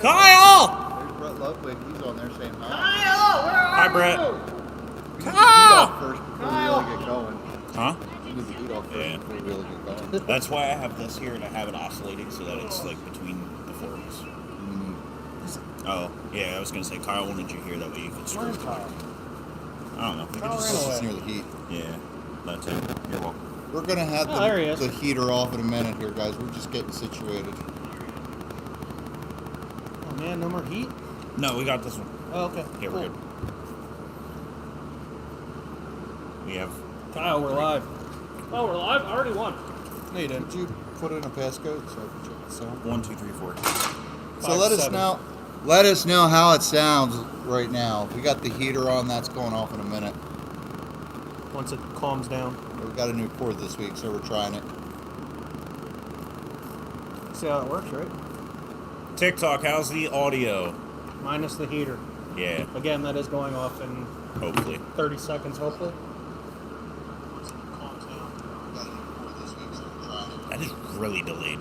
Kyle! There's Brett Ludwig. He's on there saying hi. Kyle, where are Hi, Brett. you? We get the heat off first before we really get going. Huh? We get the heat off first before we really get going. That's why I have this here and I have it oscillating so that it's like between the forks. Oh, yeah, I was going to say, Kyle wanted you here, that way you could screw it. I don't know. We could Just near the heat. Yeah, that's it. You're welcome. We're going to have the heater off in a minute here, guys. We're just getting situated. Oh, man, no more heat? No, we got this one. Oh, okay. Yeah, we're good. We have... Kyle, we're live. Oh, we're live? I already won. No, you didn't. Did you put in a passcode so I can check the sound? 1, 2, 3, 4. So let us know how it sounds right now. We got the heater on. That's going off in a minute. Once it calms down. We got a new cord this week, so we're trying it. See how it works, right? TikTok, how's the audio? Minus the heater. Yeah. Again, that is going off in Hopefully. 30 seconds, hopefully. That is really delayed.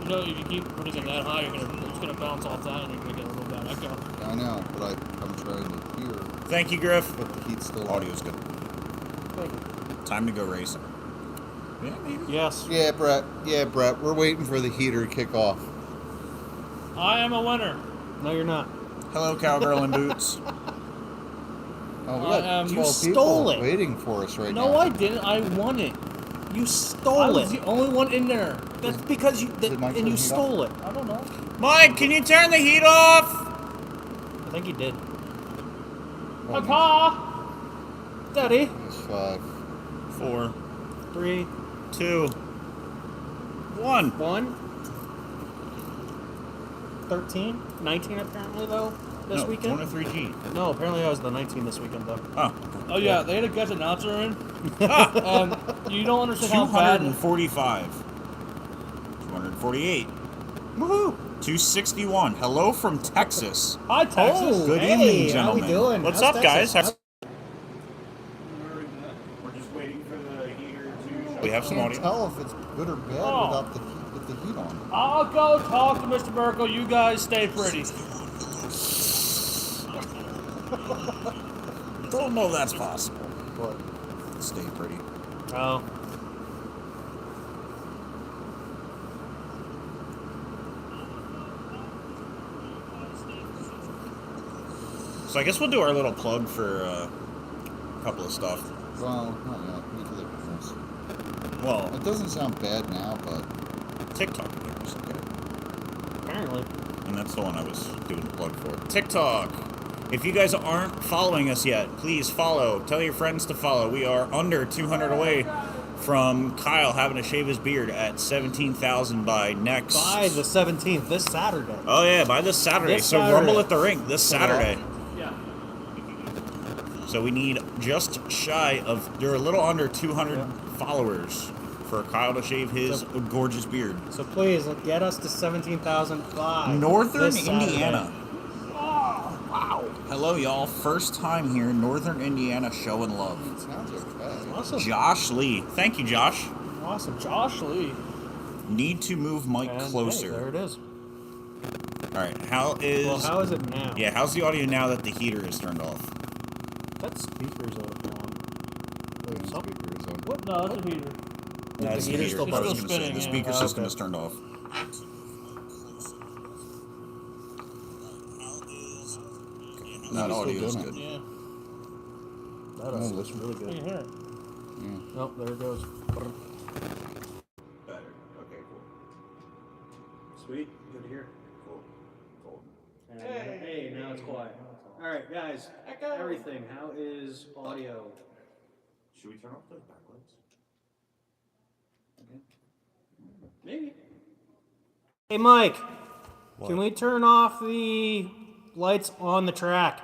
You know, if you keep putting it that high, it's gonna bounce off that, and you're gonna get a little bad echo. I know, but I'm trying to hear. Thank you, Griff. But the heat's still on. Audio's good. Thank you. Time to go racing. Yeah, maybe. Yes. Yeah, Brett. We're waiting for the heater to kick off. I am a winner. No, you're not. Hello, cowgirl in boots. Oh, we I got am- 12 You stole people it. waiting for us right now. No, I didn't. I won it. You I stole was it. the only one in there. That's because you Did Mike turn and you it stole it. I don't know. Mike, can you turn the heat off? I think you did. Oh, Papa! Daddy. It's 5. 4, 3, 2, 1. 1. 13, 19 apparently though this No, weekend. 103G. No, apparently I was the 19 this weekend though. Oh. Oh yeah, they had a guest announcer in. You don't understand how bad. 245. 248. Woohoo! 261. Hello from Texas. Hi Texas. Good hey, evening, how we gentlemen. doing? What's How's up, Texas? guys? We're just waiting for the heater to... We have some I can't audio. tell if it's good or bad Oh. without the heat on. I'll go talk to Mr. Merkel. You guys stay pretty. Don't know that's possible. But Stay pretty. Oh. So I guess we'll do our little plug for a couple of stuff. well, not yet. We can look at this. Well, It doesn't sound bad now, but TikTok is okay. Apparently. And that's the one I was doing the plug for. TikTok. If you guys aren't following us yet, please follow. Tell your friends to follow. We are under 200 away from Kyle having to shave his beard at 17,000 by next... By the 17th, this Saturday. Oh, yeah, by this Saturday. This so Saturday. Rumble at the Rink this Saturday. Yeah. So we need just shy of... You're a little under 200 followers for Kyle to shave his gorgeous beard. So please, get us to 17,005. Northern this Saturday. Indiana. Wow. Hello, y'all. First time here, Northern Indiana showing love. it sounds okay. Awesome. Josh Lee. Thank you, Josh. Awesome. Josh Lee. Need to move Mike And, closer. hey, there it is. All right. How is... Well, how is it now? Yeah, how's the audio now that the heater is turned off? That speaker's on. Wait, The something? speaker is on. What? No, it's a heater. That's the heater's heater. still I was still gonna say, spinning, the yeah. speaker Oh, system okay. is turned off. That still audio is doing good. Yeah. That No, is listen. really You can good. hear it. Yeah. Oh, there it goes. Better. Okay, cool. Sweet. Good to hear. Cool. Cool. And, hey, now it's quiet. All right, guys. Everything. How is audio? Should we turn off those backlights? Maybe. Hey, Mike. Can we turn off the lights on the track?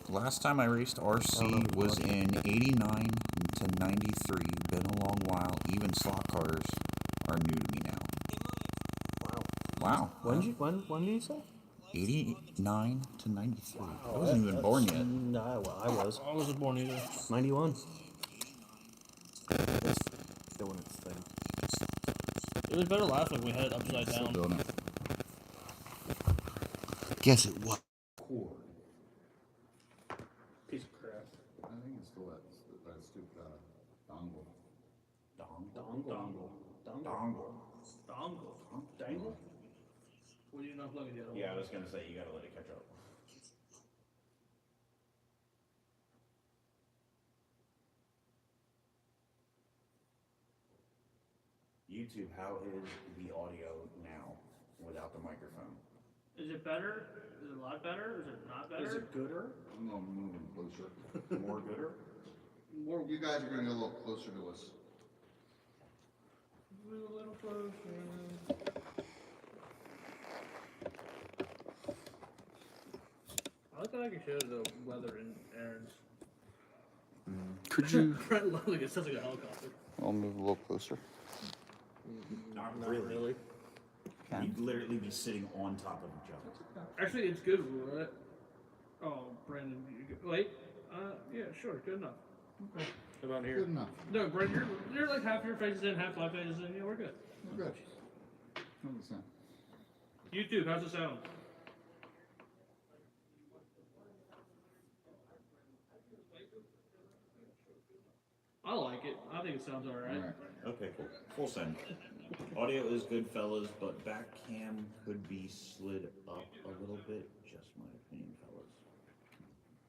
Last time I raced RC was in 89 to 93. Been a long while. Even slot cars are new to me now. Wow. When did you say? 89 to 93. I wasn't even born yet. No, well, I was. I wasn't born either. 91. It's doing its thing. was better last week when we had it upside Still down. doing it. Guess it was. Cord. Piece of crap. I think it's still that stupid dongle. Dongle. Dangle? What do you not plug it yet? Yeah, I was gonna say you gotta let it catch up. YouTube, how is the audio now without the microphone? Is it better? Is it a lot better? Is it not better? Is it gooder? I'm gonna move him closer. More gooder? More, You guys are gonna get a little closer to us. a little closer. I like how I can show the weather in Aaron's. Could you? Brent literally it sounds like a helicopter. I'll move a little closer. Not really. You'd literally be sitting on top of each other. Actually, it's good, right? Oh, Brandon, wait. Yeah, sure, good enough. Okay. How about Good here? enough. No, Brandon, you're like half your face is in, half my face is in. Yeah, we're good. We're good. 100%. YouTube, how's it sound? I like it. I think it sounds alright. All right. Okay, cool. Full send. Audio is good, fellas, but back cam could be slid up a little bit. Just my opinion, fellas.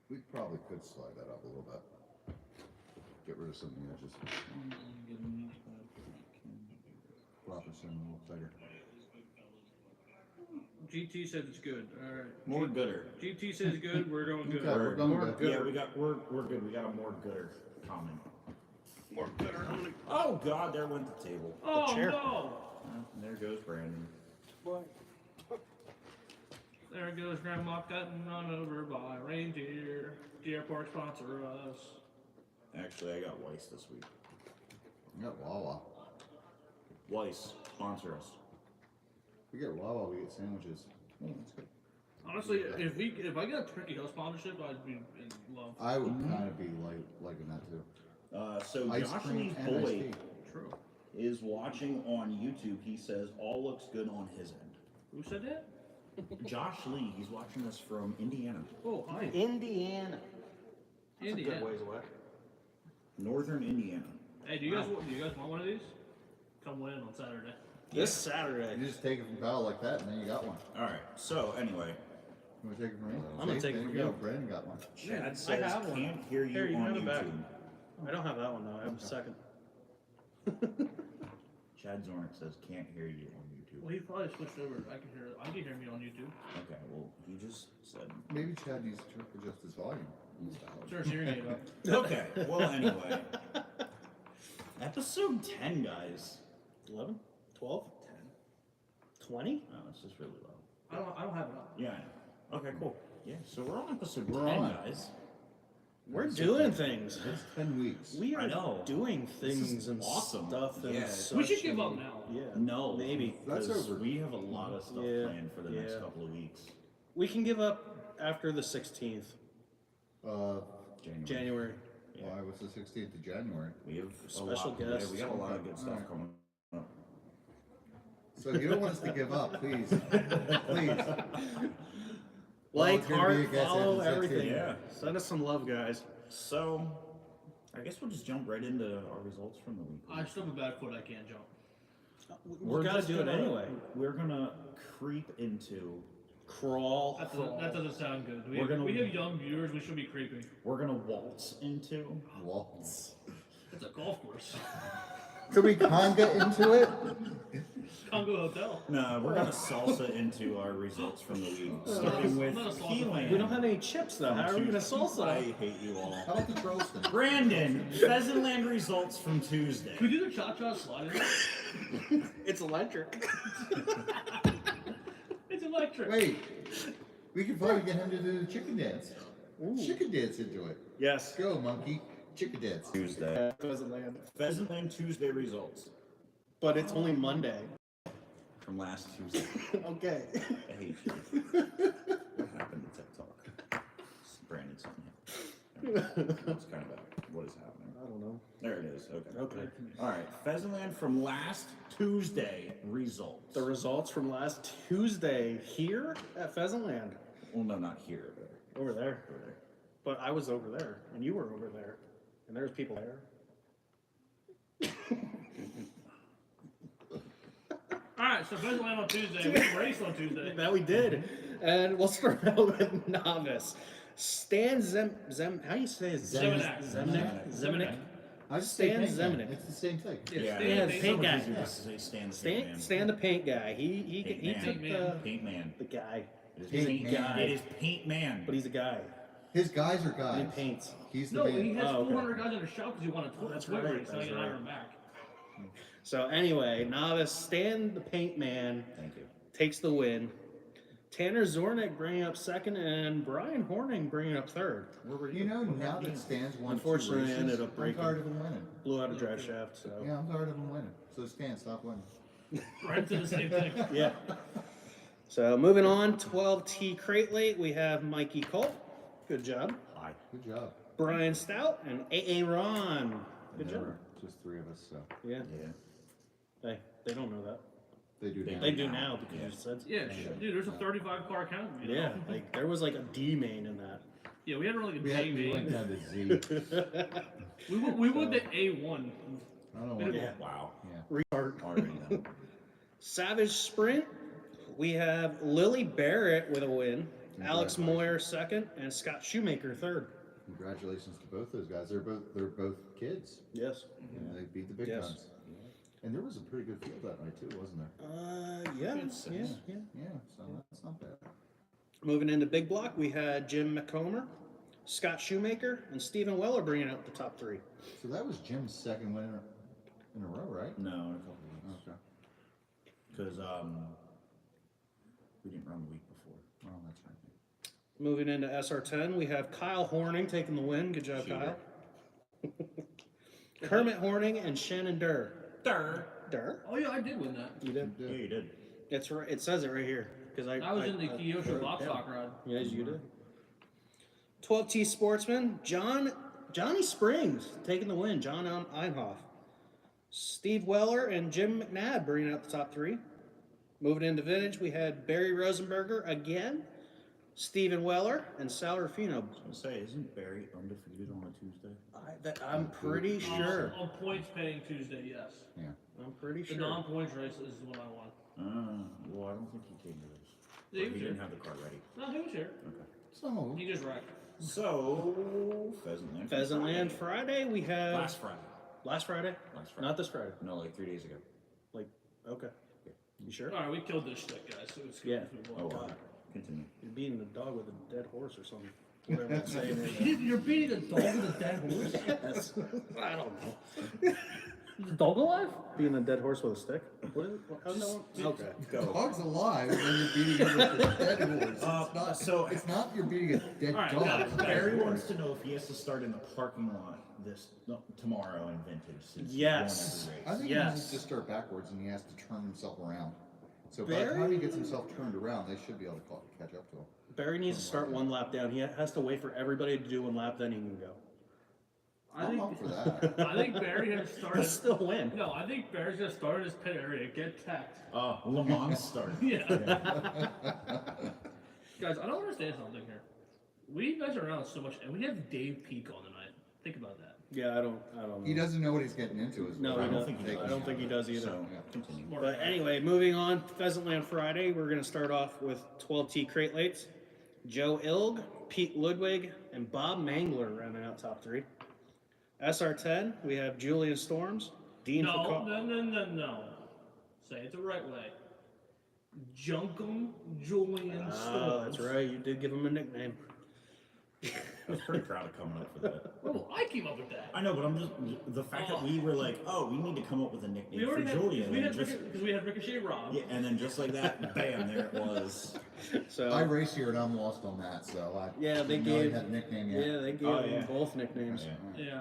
We probably could slide that up a little bit. Get rid of some of the edges. Drop us in a little tighter. GT says it's good. Alright. More gooder. GT says good, we're going good. Okay, we're going More good. Yeah, we're good. We got a more gooder comment. More gooder. Oh God, there went the table. Oh chair. no! And there goes Brandon. There goes Grandma getting run over by a reindeer. Deer Park sponsor us. Actually, I got Weiss this week. We got Wawa. Weiss, sponsor us. We get Wawa, we get sandwiches. Oh, that's good. Honestly, if I get a Turkey Hill sponsorship, I'd be in love. I would kind of be liking that too. So Ice Josh cream Lee's and iced boy tea. True. is watching on YouTube. He says all looks good on his end. Who said that? Josh Lee, he's watching us from Indiana, Oh, hi. Indiana. That's a Indiana. good ways away. northern Indiana. Hey, do you guys want one of these? Come win on Saturday. This Saturday. You just take it from Kyle like that, and then you got one. All right. So anyway, You want to take it from me? I'm gonna See, take it there from you go. you. Brandon got one. Chad I says have one. can't hear you Here, you can on have it back. YouTube. I don't have that one though. I have a second. Chad Zornick says can't hear you on YouTube. Well, he probably switched over. I can hear me on YouTube. Okay. Well, he just said. Maybe Chad needs to adjust his volume. Turn his hearing aid up. Okay. Well, anyway. Episode 10, guys. 11? 12? 10. 20? Oh, it's just really low. I don't have it up. Yeah. I know. Okay. Cool. Yeah. So we're on episode We're 10, on. guys. We're doing things. It's 10 weeks. We I are know. doing This is things and awesome. stuff and Yeah. such. We should give up and- now. Yeah. No, Maybe. That's because over. we have a lot of stuff Yeah, planned for the next yeah. couple of weeks. We can give up after the 16th, January. Yeah. Why was the 16th of January? We have Special a lot, guests. Yeah, we got a lot of good stuff Alright. coming up. So if you don't want us to give up, please, please. Like, it's gonna be heart, a guest follow, episode, everything. too. Yeah. Send us some love, guys. So, I guess we'll just jump right into our results from the week. I still have a bad foot. I can't jump. We gotta just do it gonna- anyway. We're gonna creep into. Crawl. That doesn't sound good. We We're gonna- have young viewers. We should be creeping. We're gonna waltz into. Waltz. It's a golf course. Could we conga into it? Congo Hotel. No, we're gonna salsa into our results from the week, starting with I'm not a salsa Keelan. fan. We don't have any chips though. How are we gonna I salsa? hate you all. How about the Charleston? Brandon, Pheasantland results from Tuesday. Could we do the cha-cha slide? It's electric. It's electric. Wait, we could probably get him to do the chicken dance. Chicken dance into it. Yes. Go, monkey. Chicken dance. Tuesday. Pheasantland. Pheasantland Tuesday results But it's only Monday. from last Tuesday. Okay. I hate you. What happened to TikTok? Brandon something happened. That's kind of bad. What is happening? don't know. There it is. Okay. Okay. All right. Pheasantland from last Tuesday results. The results from last Tuesday here at Pheasantland. Well, no, not here. But Over there. over there. But I was over there, and you were over there, and there's people there. All right, so Pheasantland on Tuesday. We raced on Tuesday. That we did. And we'll start out with novice. Stan how do you say it? Zemanek. Zemanek. I just say Stan paint man. Zemanek. It's the same thing. Yeah, Stan, it's paint so guy. much easier to say Stan the paint guy. He Paint took man. Paint man. the guy. It is Paint paint man. guy. It is paint man. But he's a guy. His guys are guys. And he paints. He's the No, man. he has Oh, okay. 400 guys in the shop because he won a tour. That's tour right, race, so that's he can right. hire him back. So anyway, novice Stan the paint man Thank you. takes the win. Tanner Zornick bringing up second, and Brian Horning bringing up third. Where were You know, now that Stan's won Unfortunately, I 2 races, ended up I'm breaking. tired of him winning. Blew out a drive shaft. So Yeah, I'm tired of him winning. So Stan, stop winning. Right to the same thing. yeah. So moving on, 12T crate late, we have Mikey Colt. Good job. Hi. Good job. Brian Stout and AA Ron. Good There job. were just 3 of us, so Yeah. Yeah. They don't know that. they do now. They do now because Yeah. you said. Yeah, dude, there's a 35 car count. You know? Yeah, like there was like a D main in that. Yeah, we had a really good We went JV. down to Z. We would the A1. I don't know what. Yeah. Wow. Yeah. Retard. Already done. Savage Sprint. We have Lily Barrett with a win, Alex Moyer second, and Scott Shoemaker third. Congratulations to both those guys. They're both kids. Yes. And they beat the big Yes. guns. And there was a pretty good field that night too, wasn't there? Yeah. Good sense. Yeah. Yeah, so that's not bad. Moving into big block, we had Jim McComber, Scott Shoemaker, and Stephen Weller bringing out the top three. So that was Jim's second win in a row, right? No, in a couple of weeks. Okay. Because we didn't run the week before. Oh, that's right. Moving into SR10, we have Kyle Horning taking the win. Good job, Kyle. Kermit Horning and Shannon Durr. Durr? Oh yeah, I did win that. You did? Yeah, you did. It's right. It says it right here. Because I was in the Kyosho box stock ride. Yes, you did. 12T Sportsman, Johnny Springs taking the win. John Einhoff. Steve Weller and Jim McNabb bringing out the top three. Moving into vintage, we had Barry Rosenberger again, Stephen Weller, and Sal Rufino. I was gonna say, isn't Barry undefeated on a Tuesday? I'm pretty sure. On points paying Tuesday, yes. Yeah. I'm pretty The sure. non-points race is when I won. Well, I don't think he came to this. Yeah, he Or was he here. didn't have the car ready. No, he was here. Okay. So He just wrecked. So, Pheasantland. Pheasantland Friday, we have. Last Friday. Last Friday? Last Friday. Not this Friday. No, like 3 days ago. Like, okay. You sure? All right, we killed this shit, guys. So it's Yeah. Oh, wow. Continue. You're beating the dog with a dead horse or something. Whatever it's saying is. You're beating a dog with a dead horse. That's, I don't know. Is the dog alive? Beating a dead horse with a stick? What is it? How's that one? Okay. the dog's alive, and then you're beating him with a dead horse. It's not. so- it's not you're beating a dead All right, dog. guys, It's a dead Barry horse. wants to know if he has to start in the parking lot tomorrow in vintage. Since Yes. He's won every I race. think Yes. he needs to start backwards, and he has to turn himself around. So by the Barry? time he gets himself turned around, they should be able to catch up to him. Barry needs to start one lap down. He has to wait for everybody to do one lap, then he can go. I'm up for that. I think Barry has He'll started. still win. No, I think Barry's gonna start in his pit area, get tacked. Le Mans start. Yeah. Guys, I don't understand something here. We guys are around so much, and we have Dave Peak on tonight. Think about that. Yeah, I don't know. He doesn't know what he's getting into. Is No, what I I'm don't think he taking does. I don't from think he it. does either. So, Yeah. continue. But anyway, moving on, Pheasantland Friday, we're going to start off with 12T crate lates. Joe Ilg, Pete Ludwig, and Bob Mangler rounding out top three. SR10, we have Julian Storms, Dean No, Foucault. no. Say it the right way. Junkum Julian Storms. Oh, that's right. You did give him a nickname. I was pretty proud of coming up for that. Oh, I came up with that. I know, but I'm just the fact that we were like, oh, we need to come up with a nickname We for already had, Julian, we and had just because we had Ricochet Rob. yeah, and then just like that, bam, there it was. So I race here, and I'm lost on that. So I yeah, they didn't know he gave had a nickname yet. yeah they gave Oh, them yeah. both nicknames. Yeah. Yeah.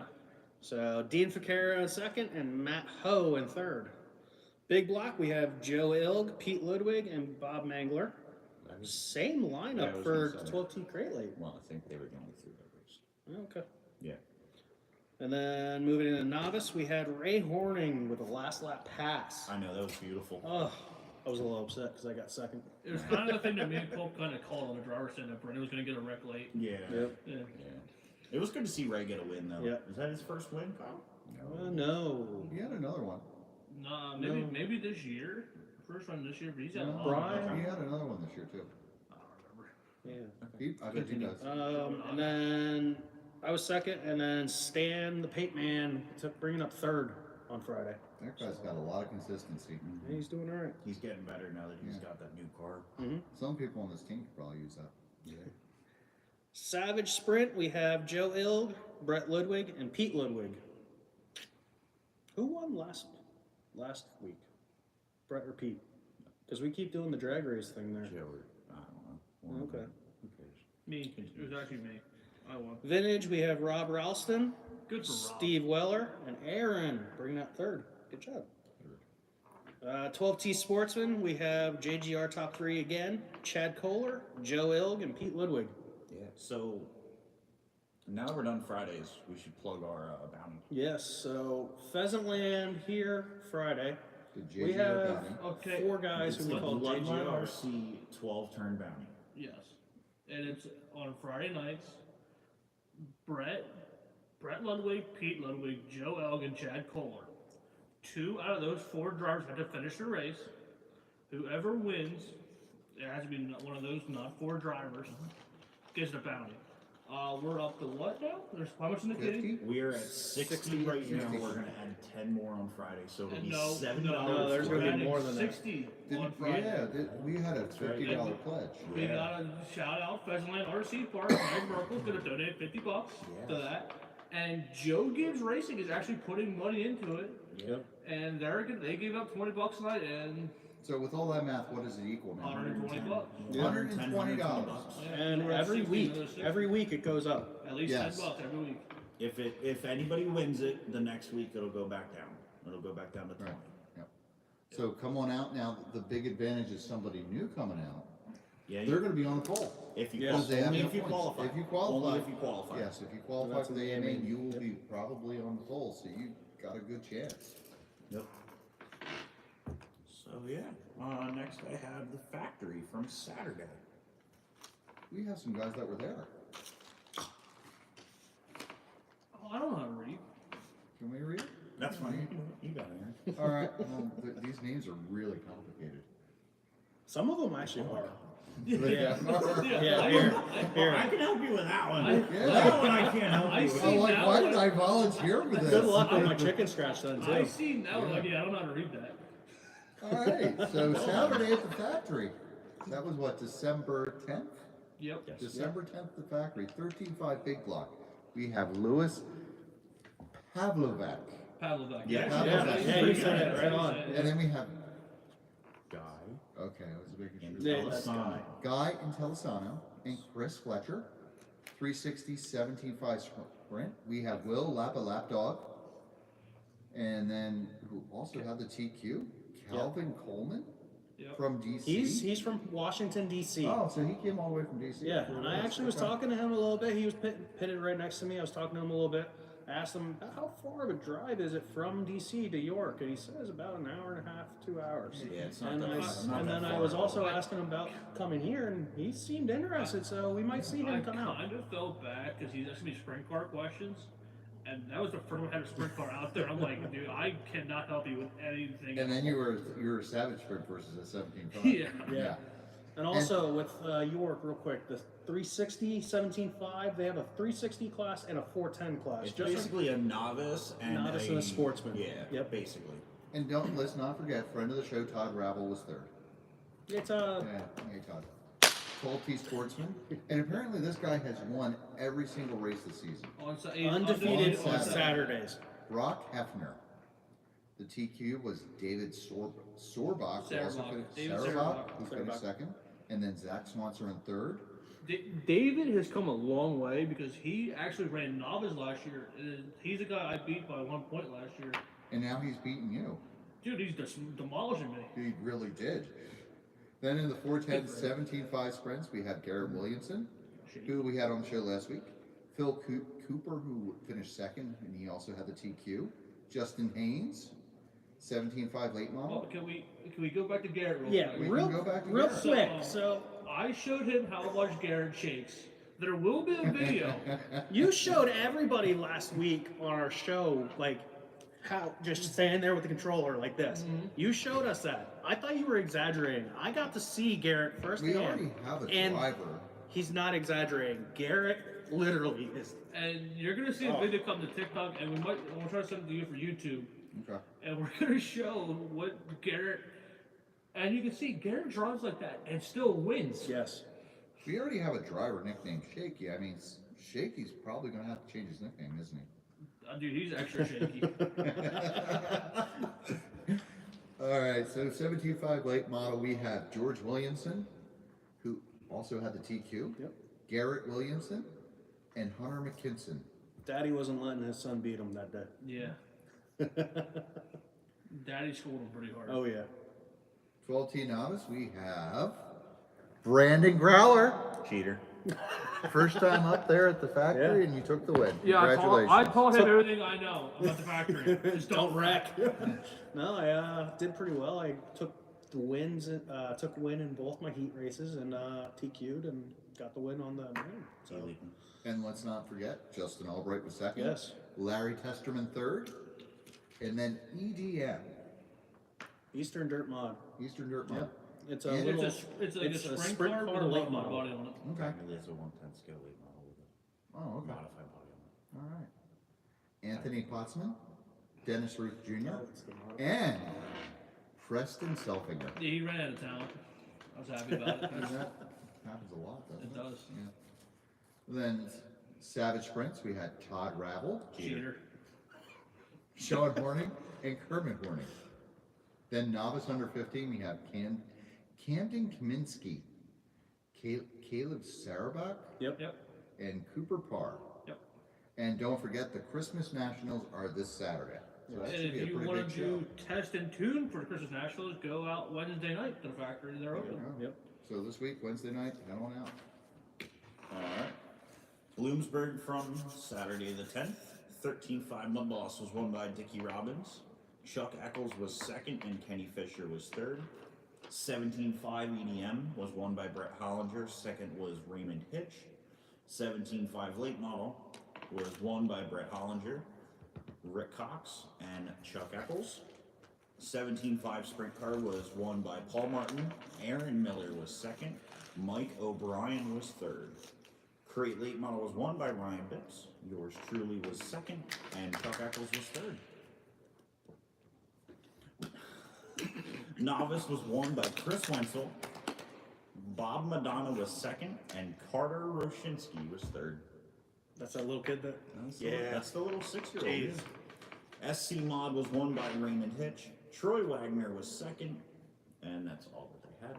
So Dean Ficara in second and Matt Ho in third. Big block, we have Joe Ilg, Pete Ludwig, and Bob Mangler. Same Yeah, I lineup was for gonna say. 12T crate late. Well, I think they were the only three that raced. Okay. Yeah. And then moving into novice, we had Ray Horning with a last lap pass. I know, that was beautiful. Oh, I was a little upset because I got second. It was kind of the thing that me and Cole kind of called on the driver's stand that Brendan was going to get a wreck late. Yeah. Yep. Yeah. Yeah. It was good to see Ray get a win, though. Yeah. Is that his first win, Kyle? No. He had another one. Nah, No. maybe this year. First one this year, but he's had a No, lot. Brian? He had another one this year too. I don't remember. Yeah. I bet he does. And then I was second, and then Stan, the paint man, took bringing up third on Friday. That guy's got a lot of consistency. Yeah, he's doing all right. He's getting better now that he's Yeah. got that new car. Some people on this team could probably use that. Yeah. Savage Sprint, we have Joe Ilg, Brett Ludwig, and Pete Ludwig. Who won last week? Brett or Pete? Because we keep doing the drag race thing there. Joe, I don't know. Okay. Who cares? Me. It was actually me. I won. Vintage, we have Rob Ralston, Good for Rob. Steve Weller, and Aaron bringing out third. Good job. 12T Sportsman, we have JGR top 3 again, Chad Kohler, Joe Ilg, and Pete Ludwig. Yeah. So now that we're done Fridays, we should plug our bounty. Yes, so Pheasantland here Friday. The We JGR have bounty. Okay. 4 guys It's who the we call Bloodline JGR. RC 12-turn bounty. Yes. And it's on Friday nights. Brett Ludwig, Pete Ludwig, Joe Elg, and Chad Kohler. 2 out of those 4 drivers have to finish the race. Whoever wins, it has to be one of those not 4 drivers, gets the bounty. We're up to what now? There's how much in the kitty? 50? We are at 60 right now. We're going to add 10 more on Friday, so it'll be No, $7. no, there's we're gonna be adding more than that. 60 Did- on Friday. Yeah, we had a $50 pledge. We Yeah. got a shout out Pheasantland RC Park. Mike Merkel's gonna donate $50 to Yes. that. And Joe Gibbs Racing is actually putting money into it. Yep. And they gave up $20 tonight and So with all that math, what does it equal now? $120. $120. And We're at every 60, week, another 60. every week it goes up. At least Yes. $10 every week. If anybody wins it, the next week it'll go back down. It'll go back down to 20. Right. Yep. So come on out now. The big advantage is somebody new coming out. Yeah. They're going to be on the pole. if you, Yes. qual- Because they have only no if you points. qualify. If you qualify. Only if you qualify. Yes, if you qualify That's for what the they AMA, mean. you will Yep. be probably on the pole. So you got a good chance. Yep. So yeah. Next I have the factory from Saturday. We have some guys that were there. Oh, I don't know how to read. Can we read it? That's fine. You got it. All right. These names are really complicated. Some of them actually are. Yeah. Yeah, here. I can help you with that one. Yeah. That one I can't help I you see. with. I'm like, now why what- did I volunteer for this? Good luck on my chicken scratch then I too. see now, like, I don't know how to read that. All right. So Saturday at the factory. That was what, December 10th? Yep. Yes. December 10th, the factory, 13.5 big block. We have Louis Pavlovac. Pavlovac. Yeah. Pavlovac. Yeah, you said it right on. And then we have, Guy okay, I was making and sure. Yeah, that's Telesonic. Guy Intellisano and Chris Fletcher, 360 17.5 sprint. We have Will Lapdog. And then who also had the TQ, Calvin Coleman Yep. from DC. He's from Washington D.C. Oh, so he came all the way from DC. Yeah, and I actually was talking to him a little bit. He was pitted right next to me. I was talking to him a little bit. I asked him, how far of a drive is it from D.C. to York? And he says about an hour and a half, 2 hours. Yeah, it's not And, that I, far. Not and that then I far was at all. also asking him about coming here, and he seemed interested, so we might see I him come out. kind of felt bad because he's asking me sprint car questions, and that was the first one I had a sprint car out there. I'm like, dude, I cannot help you with anything. And then you were a Savage Sprint versus a 17.5. Yeah. Yeah. And also with York, real quick, the 360, 17.5, they have a 360 class and a 410 class. It's Just basically a novice and Novice and a sportsman. Yeah. Yep. Basically. And let's not forget, friend of the show, Todd Ravel was third. it's Yeah, hey Todd. 12T Sportsman. And apparently this guy has won every single race this season. He's undefeated on on Saturday. Saturdays. Brock Hefner. The TQ was David Sorbach, David Sarabach. who finished second. And then Zach Swanson in third. David has come a long way because he actually ran novice last year. And he's the guy I beat by 1 point last year. And now he's beating you. Dude, he's just demolishing me. He really did. Then in the 410 17.5 sprints, we have Garrett Williamson, who we had on the show last week. Phil Cooper, who finished second, and he also had the TQ. Justin Haynes, 17.5 late Well, model. can we go back to Garrett real Yeah, quick? We real, can go back to real Garrett. quick. So, So I showed him how much Garrett shakes. There will be a video. you showed everybody last week on our show, like, how just standing there with the controller like this. You showed us that. I thought you were exaggerating. I got to see Garrett We firsthand. already have a and driver. He's not exaggerating. Garrett literally is. And you're gonna see a video come to TikTok, and we'll try to send it to you for YouTube. Okay. And we're gonna show what Garrett, and you can see Garrett drives like that and still wins. Yes. We already have a driver nicknamed Shaky. I mean, Shaky's probably going to have to change his nickname, isn't he? Dude, he's extra shaky. All right, so 17.5 late model, we have George Williamson, who also had the TQ. Yep. Garrett Williamson, and Hunter McKinson. Daddy wasn't letting his son beat him that day. Yeah. Daddy scored him pretty hard. Oh yeah. 12T novice, we have Brandon Growler. Cheater. First time up there at the factory, Yeah. and you took the win. Yeah, Congratulations. I taught him everything I know about the factory. Just Don't wreck. No, I did pretty well. I took the wins. Took win in both my heat races and TQ'd and got the win on the main. So And let's not forget, Justin Albright was second. Yes. Larry Testerman third. And then EDM, Eastern Dirt Mod. Eastern Dirt Mod. Yep. It's a Yeah. little. It's like it's a sprint car with a late late model. body on it. Okay. Technically, it's a 110 scale late model with a Oh, okay. modified body on it. All right. Anthony Potsman, Dennis Ruth Jr., Oh, it's the mod. and Preston Selfinger. Yeah, he ran out of talent. I was happy about it. And that happens a lot, doesn't it? It does. Yeah. Then Savage Sprints, we had Todd Ravel, Cheater. Sean Horning, and Kermit Horning. Then novice under 15, we have Camden Kaminsky, Caleb Sarabach, Yep. Yep. and Cooper Parr. Yep. And don't forget, the Christmas Nationals are this Saturday. So that And should be if a you pretty want big to show. do test and tune for the Christmas Nationals, go out Wednesday night to the factory. They're open. Yep. So this week, Wednesday night, head on out. Alright. Bloomsburg from Saturday the 10th. 13.5 Mud Boss was won by Dickie Robbins. Chuck Eccles was second and Kenny Fisher was third. 17.5 EDM was won by Brett Hollinger. Second was Raymond Hitch. 17.5 Late Model was won by Brett Hollinger, Rick Cox, and Chuck Eccles. 17.5 Sprint Car was won by Paul Martin. Aaron Miller was second. Mike O'Brien was third. Crate Late Model was won by Ryan Bix. Yours truly was second, and Chuck Eccles was third. Novice was won by Chris Wenzel. Bob Madonna was second, and Carter Roshinsky was third. That's that little kid that. That's the little 6-year-old. Jeez. Yeah. SC Mod was won by Raymond Hitch. Troy Wagner was second, and that's all that they had.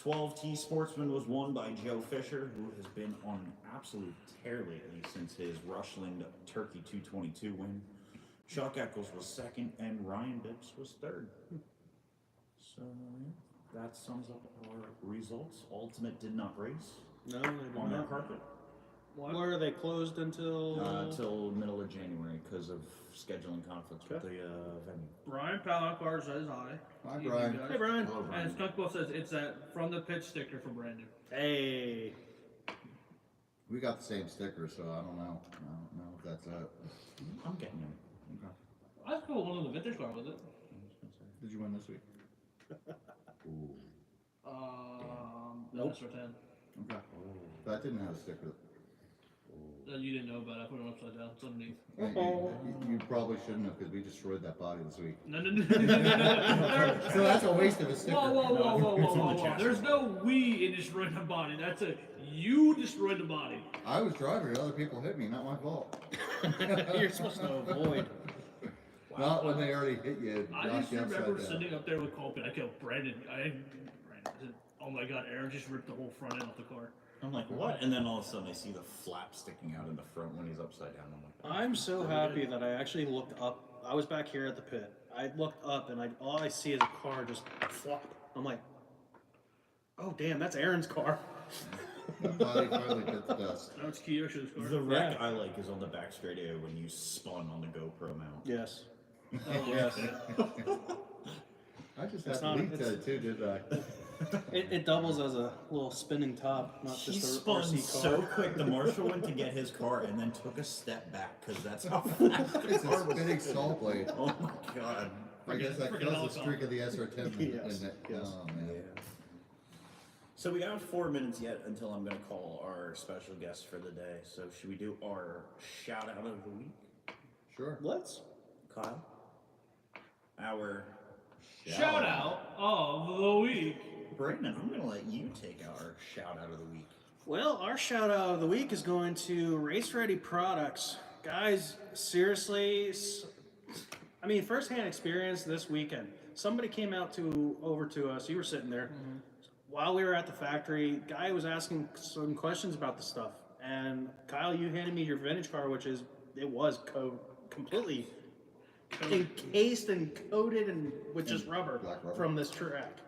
12T Sportsman was won by Joe Fisher, who has been on an absolute tear lately since his Rushland Turkey 222 win. Chuck Eccles was second, and Ryan Bips was third. So, yeah, that sums up our results. Ultimate did not race No, they on did their not. carpet Where are they closed until? till middle of January because of scheduling conflicts with the venue. Brian Palacar says hi. Hi, You Brian. guys. Hey, Brian. Hello, Brian. And Skunk Wolf says it's that from the pitch sticker for Brandon. Hey. We got the same sticker, so I don't know. I don't know if that's it. I'm getting him. Okay. I was cool one of the vintage car with it. Did you win this week? Ooh. Nope. That's for 10. Okay. That didn't have a sticker. That you didn't know about. I put it upside down. It's underneath. You probably shouldn't have, because we destroyed that body this week. No. There- So that's a waste of a sticker. Whoa. There's no we in destroying the body. That's a you destroyed the body. I was driving, other people hit me, not my fault. You're supposed to avoid. Not when they already hit you. I knock just you upside remember down. sitting up there with Colby. I killed Brandon. I said, oh my god, Aaron just ripped the whole front end off the car. I'm like, what? And then all of a sudden I see the flap sticking out in the front when he's upside down. I'm like, I'm so happy that I actually looked up. I was back here at the pit. I looked up and all I see is a car just flop. I'm like, Oh, damn, that's Aaron's car. Finally bit the dust. That was Kiyoshi's car. The wreck I like is on the back straight area when you spun on the GoPro mount. Yes. Oh, Yes. I just It's had not- to leak it's- that too, didn't I? It doubles as a little spinning top, not He just a spun RC so car. quick. The marshal went to get his car and then took a step back because that's how fast the It's car a was spinning spinning. saw blade. Oh my god. I guess that freaking kills the helicopter. streak of the SR10, Yes, isn't it? yes. Oh, man. Yeah. So we got 4 minutes yet until I'm going to call our special guest for the day. So should we do our shout out of the week, Sure. Let's. Kyle? Our Shout out of the week. Brandon. I'm going to let you take our shout out of the week. Well, our shout out of the week is going to Race Ready Products. Guys, seriously, I mean, firsthand experience this weekend. Somebody came out over to us. You were sitting there. While we were at the factory, guy was asking some questions about the stuff. And Kyle, you handed me your vintage car, which was completely encased and coated and with just rubber Black rubber. from this track.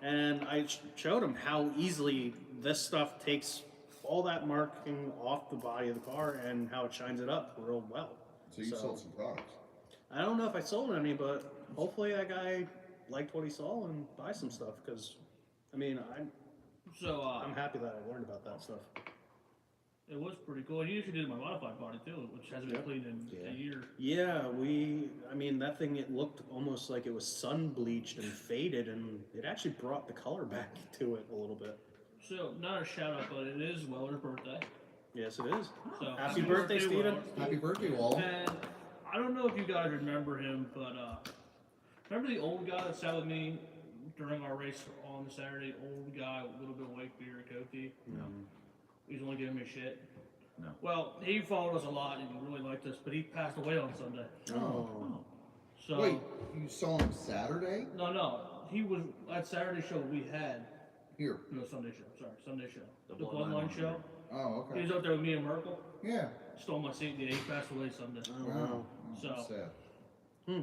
And I showed him how easily this stuff takes all that marking off the body of the car and how it shines it up real well. So you sold some products. I don't know if I sold any, but hopefully that guy liked what he saw and buy some stuff because, I mean, So I'm happy that I learned about that stuff. it was pretty cool. And you usually did my modified body too, which hasn't been cleaned in a year. Yeah, I mean, that thing, it looked almost like it was sun bleached and faded, and it actually brought the color back to it a little bit. So not a shout out, but it is Weller's birthday. Yes, it is. So Happy birthday, Steven. Weller. Happy birthday, Wall. And I don't know if you guys remember him, but remember the old guy that sat with me during our race on Saturday? Old guy, a little bit of white beard, goatee. No. He's only giving me shit. No. Well, he followed us a lot and he really liked us, but he passed away on Sunday. Oh. So Wait, you saw him Saturday? no, he was at Saturday show we had. Here. No, Sunday show. Sorry, Sunday show. The The Bloodline Bloodline show. Oh, He okay. was out there with me and Merkel. Yeah. Stole my seat. Yeah, he passed away Sunday. Oh, Wow. wow. Oh, So- that's sad. Hmm.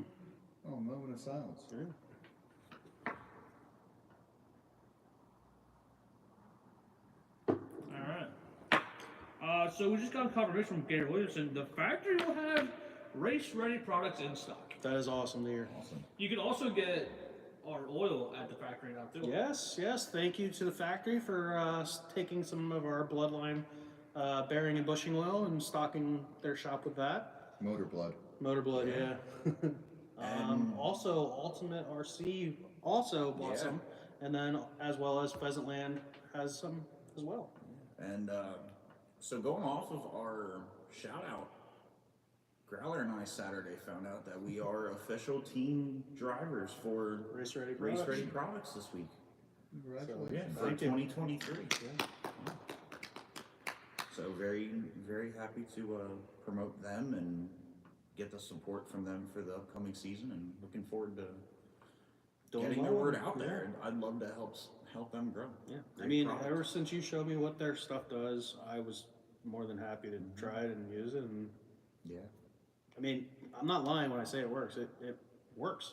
Oh, moment of silence. Yeah. Alright. So we just got confirmation from Gary Williamson. The factory will have race-ready products in stock. That is awesome to hear. Awesome. You can also get our oil at the factory now too. Yes, yes. Thank you to the factory for taking some of our Bloodline bearing and bushing oil and stocking their shop with that. Motor blood. Motor Blood, yeah. Also, Ultimate RC also bought Yeah. some, and then as well as Pheasantland has some as well. And so going off of our shout out, Growler and I Saturday found out that we are official team drivers for Race Ready Race Products. Ready Products this week. Congratulations. Yeah, for Thank you. 2023. So very, very happy to promote them and get the support from them for the upcoming season, and looking forward to Doing getting the well. word out Yeah. there. I'd love to help them grow. Yeah, I Great mean, product. ever since you showed me what their stuff does, I was more than happy to try it and use it. And Yeah. I mean, I'm not lying when I say it works. It works.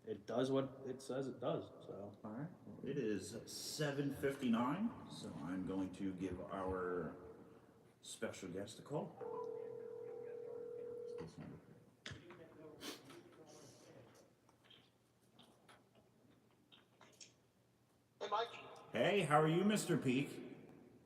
It does what it says it does. So All right. It is 7:59, so I'm going to give our special guest a call. Hey, Mike. Hey, how are you, Mr. Peak?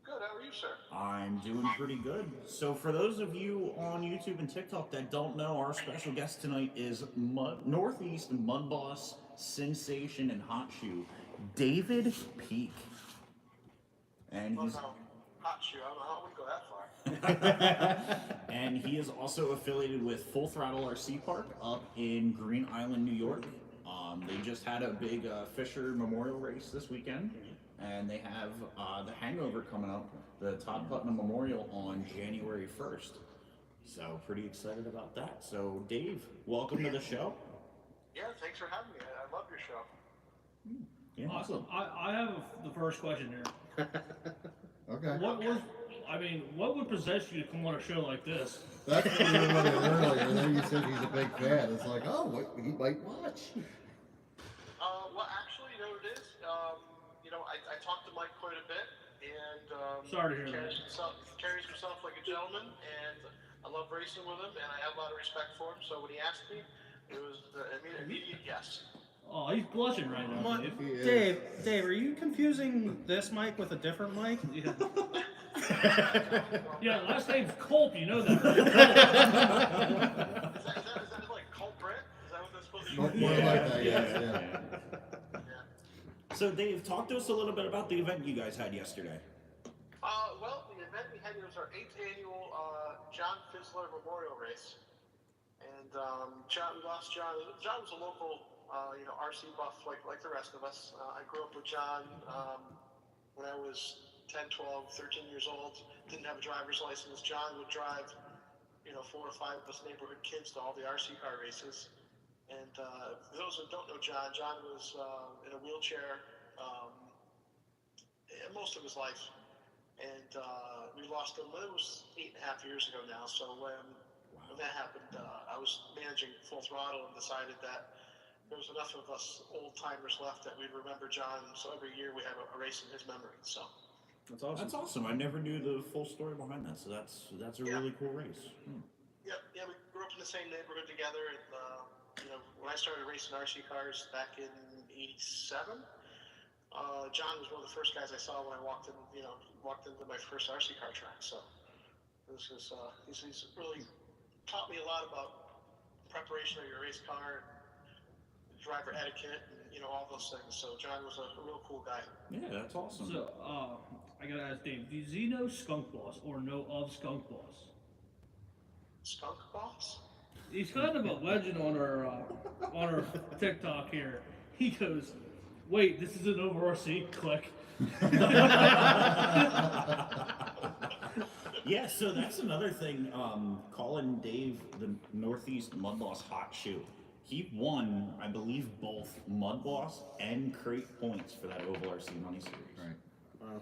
Good. How are you, sir? I'm doing pretty good. So for those of you on YouTube and TikTok that don't know, our special guest tonight is Northeast Mud Boss Sensation and Hot Shoe, David Peak. And Well, he's no, hot shoe. I wouldn't go that far. and he is also affiliated with Full Throttle RC Park up in Green Island, New York. They just had a big Fisher Memorial race this weekend, and they have the Hangover coming up, the Todd Putnam Memorial on January 1st. So pretty excited about that. So Dave, welcome to the show. Yeah, thanks for having me. I love your show. Yeah, awesome. I have the first question here. Okay. What would possess you to come on a show like this? That's what you were wondering earlier. Then you said he's a big fan. It's like, oh, what he might watch. Well, actually, you know what it is? I I talked to Mike quite a bit, and Sorry to hear carries himself like a gentleman, and I love racing with him, and I have a lot of respect for him. So when he asked me, it was an immediate yes. Oh, he's blushing right now, Dave. Dave, are you confusing this mic with a different mic? Yeah. Yeah, last name's Culp, you know that, right? Is that like culprit? Is that what that's supposed to be? More like that, yes, yeah. So, Dave, talk to us a little bit about the event you guys had yesterday. Well, the event we had was our 8th annual John Fizzler Memorial Race. And we lost John. John was a local, RC buff like the rest of us. I grew up with John when I was 10, 12, 13 years old. Didn't have a driver's license. John would drive, 4 or 5 of us neighborhood kids to all the RC car races. And for those who don't know John, John was in a wheelchair most of his life. And we lost him. It was 8.5 years ago now. So when that happened, I was managing Full Throttle and decided that there was enough of us old timers left that we'd remember John. So every year we have a race in his memory. So That's awesome. That's awesome. I never knew the full story behind that. So that's a really cool race. Yep, yeah, we grew up in the same neighborhood together. And when I started racing RC cars back in '87, John was one of the first guys I saw when I walked into my first RC car track. So this is he's really taught me a lot about preparation of your race car, driver etiquette, and all those things. So John was a real cool guy. Yeah, that's awesome. So, I gotta ask Dave, does he know Skunk Boss or know of Skunk Boss? Skunk Boss? He's kind of a legend on our TikTok here. He goes, "Wait, this is an over RC." Click. Yeah, so that's another thing. Calling Dave the Northeast Mud Boss Hot Shoe. He won, I believe, both Mud Boss and Crate points for that Oval RC Money Series. Right. Wow.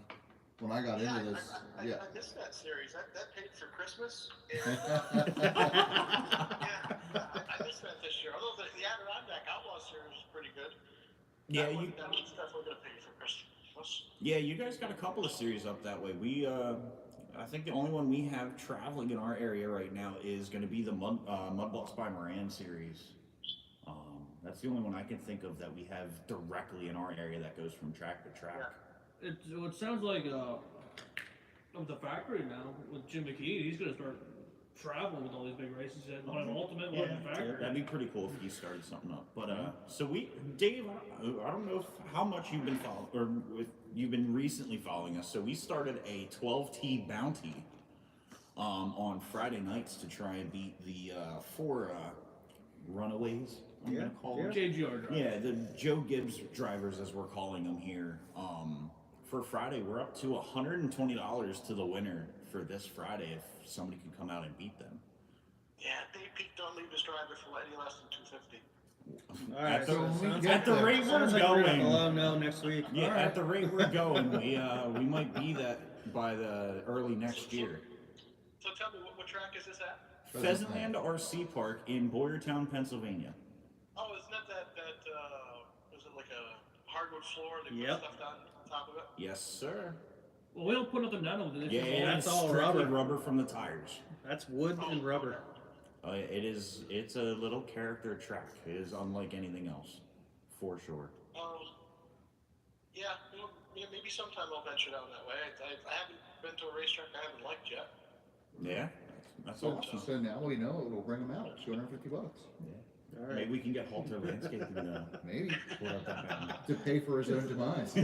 When I got into this, I missed that series. That paid for Christmas. And, I missed that this year. Although the Adirondack Outlaw series was pretty good. Yeah, that was definitely going to pay for Christmas. Yeah, you guys got a couple of series up that way. We, I think the only one we have traveling in our area right now is going to be the Mud Boss by Moran series. That's the only one I can think of that we have directly in our area that goes from track to track. Yeah. It sounds like with the factory now with Jim McKee, he's gonna start traveling with all these big races. One in Ultimate, one in the factory. That'd be pretty cool if he started something up. But so Dave, I don't know how much you've been following, or if you've been recently following us. So we started a 12T bounty on Friday nights to try and beat the 4 runaways. I'm gonna call them. JGR driver. Yeah, the Joe Gibbs drivers, as we're calling them here. For Friday, we're up to $120 to the winner for this Friday if somebody can come out and beat them. Yeah, Dave Peak don't leave his driver for any less than $250. All right, At the rate we're going, hello, no, next week. yeah, at the rate we're going, we might be that by the early next year. So tell me, what track is this at? Pheasantland RC Park in Boyertown, Pennsylvania. Oh, isn't that is it like a hardwood floor and they put stuff on top of it? Yes, sir. Well, we don't put nothing down with it. Yeah, that's it's all strictly rubber. rubber from the tires. That's wood and rubber. It's a little character track. It is unlike anything else, for sure. Yeah, maybe sometime I'll venture down that way. I haven't been to a racetrack I haven't liked yet. Yeah, that's so, awesome. so now we know it'll bring them out. $250. Yeah. All right. Maybe we can get Halter Landscaping Maybe pull out that bounty. to pay for his own demise. So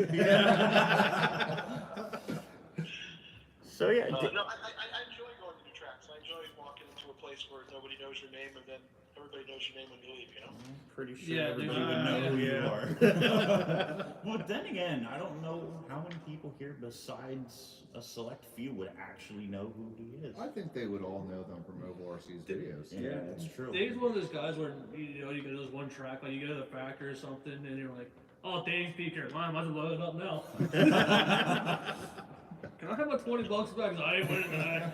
yeah, No, I enjoy going to new tracks. I enjoy walking into a place where nobody knows your name and then everybody knows your name when you leave, pretty sure Yeah, everybody there's- would know who you yeah. are. But then again, I don't know how many people here besides a select few would actually know who he is. I think they would all know them from Oval RC's videos. Yeah, that's true. Dave's one of those guys where you go to this one track, like you go to the factory or something, and you're like, "Oh, Dave's speaker, mine, might as well load it up now." Can I have my $20 back? 'Cause I ain't winning that.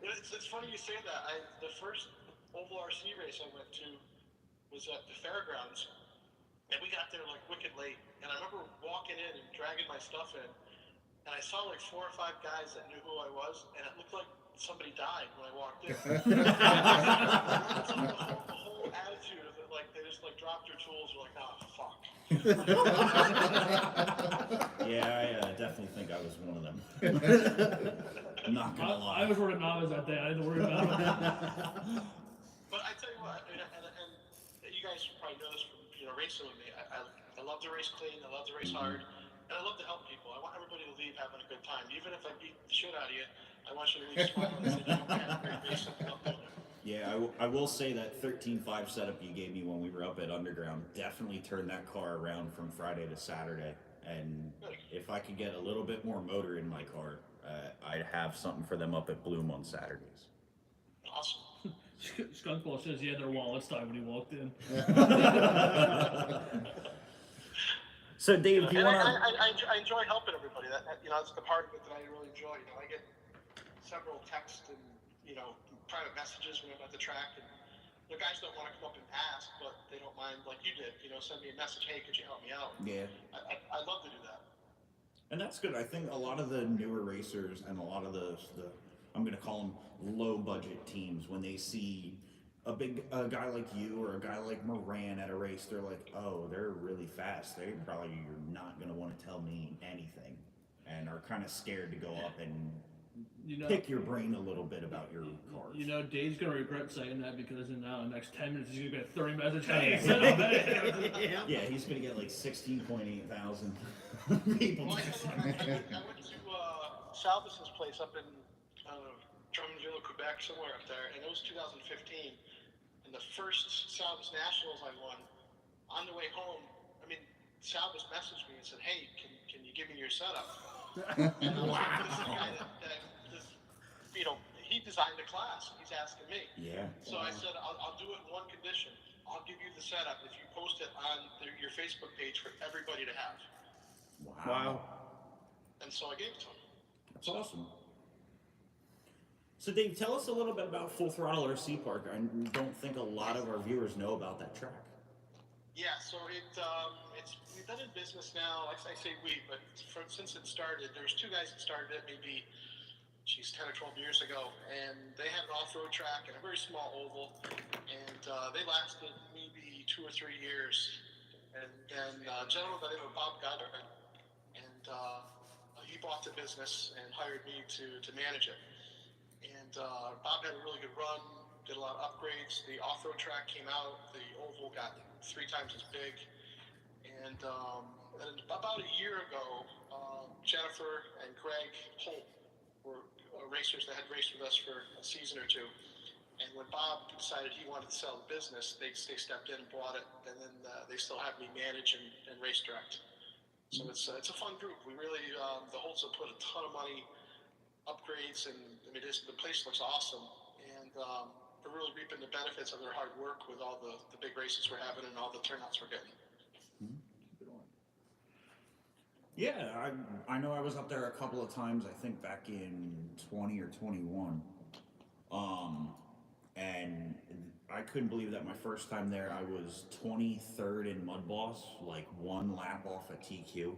It's funny you say that. The first Oval RC race I went to was at the fairgrounds, and we got there like wicked late. And I remember walking in in and dragging my stuff in, and I saw like 4 or 5 guys that knew who I was, and it looked like somebody died when I walked in. So the whole attitude of it, like they just like dropped their tools, were like, oh fuck. Yeah, I definitely think I was one of them. I'm not gonna lie. I was running novice that day. I didn't worry about it. But I tell you what, and you guys probably know this from racing with me. I love to race clean. I love to race hard, and I love to help people. I want everybody to leave having a good time, even if I beat the shit out of you. I want you to leave smiling and say, "You know, we had a great race and we loved doing it." Yeah, I will say that 13.5 setup you gave me when we were up at Underground definitely turned that car around from Friday to Saturday. And if I could get a little bit more motor in my car, I'd have something for them up at Bloom on Saturdays. Awesome. Skunkball says he had their wallets tied when he walked in. So Dave, do you And want to? I enjoy helping everybody. That's the part of it that I really enjoy. I get several texts and private messages when I'm at the track, and the guys don't want to come up and ask, but they don't mind, like you did. Send me a message. Hey, could you help me out? Yeah. I love to do that. And that's good. I think a lot of the newer racers and a lot of the I'm going to call them low budget teams, when they see a guy like you or a guy like Moran at a race, they're like, oh, they're really fast. They probably are not going to want to tell me anything, and are kind of scared to go up and pick your brain a little bit about your cars. Dave's gonna regret saying that, because in the next 10 minutes he's gonna get 30 messages. Hey, set up, hey. Yeah, he's gonna get like 16.8 thousand people. Well, I went to Salvis's place up in Drummondville, Quebec, somewhere up there, and it was 2015. And the first Salvis Nationals I won, on the way home, Salvis messaged me and said, "Hey, can you give me your setup?" And I was like, this is a guy that he designed the class. He's asking me. Yeah. So I said, I'll do it in one condition. I'll give you the setup if you post it on your Facebook page for everybody to have. Wow. And so I gave it to him. That's awesome. So Dave, tell us a little bit about Full Throttle RC Park. I don't think a lot of our viewers know about that track. Yeah, so we've been in business now. I say we, but since it started, there was 2 guys that started it maybe 10 or 12 years ago, and they had an off-road track and a very small oval, and they lasted maybe 2 or 3 years. And then a gentleman by the name of Bob Goddard, and he bought the business and hired me to manage it. And Bob had a really good run, did a lot of upgrades. The off-road track came out, the oval got 3 times as big, and about a year ago, Jennifer and Greg Holt were racers that had raced with us for a season or 2. And when Bob decided he wanted to sell the business, they stepped in and bought it, and then they still have me manage and race direct. So it's a fun group. We really, the Holts have put a ton of money, upgrades, and the place looks awesome. And we're really reaping the benefits of their hard work with all the big races we're having and all the turnouts we're getting. Yeah, I know I was up there a couple of times, I think back in 20 or 21. And I couldn't believe that my first time there, I was 23rd in Mud Boss, like 1 lap off a TQ.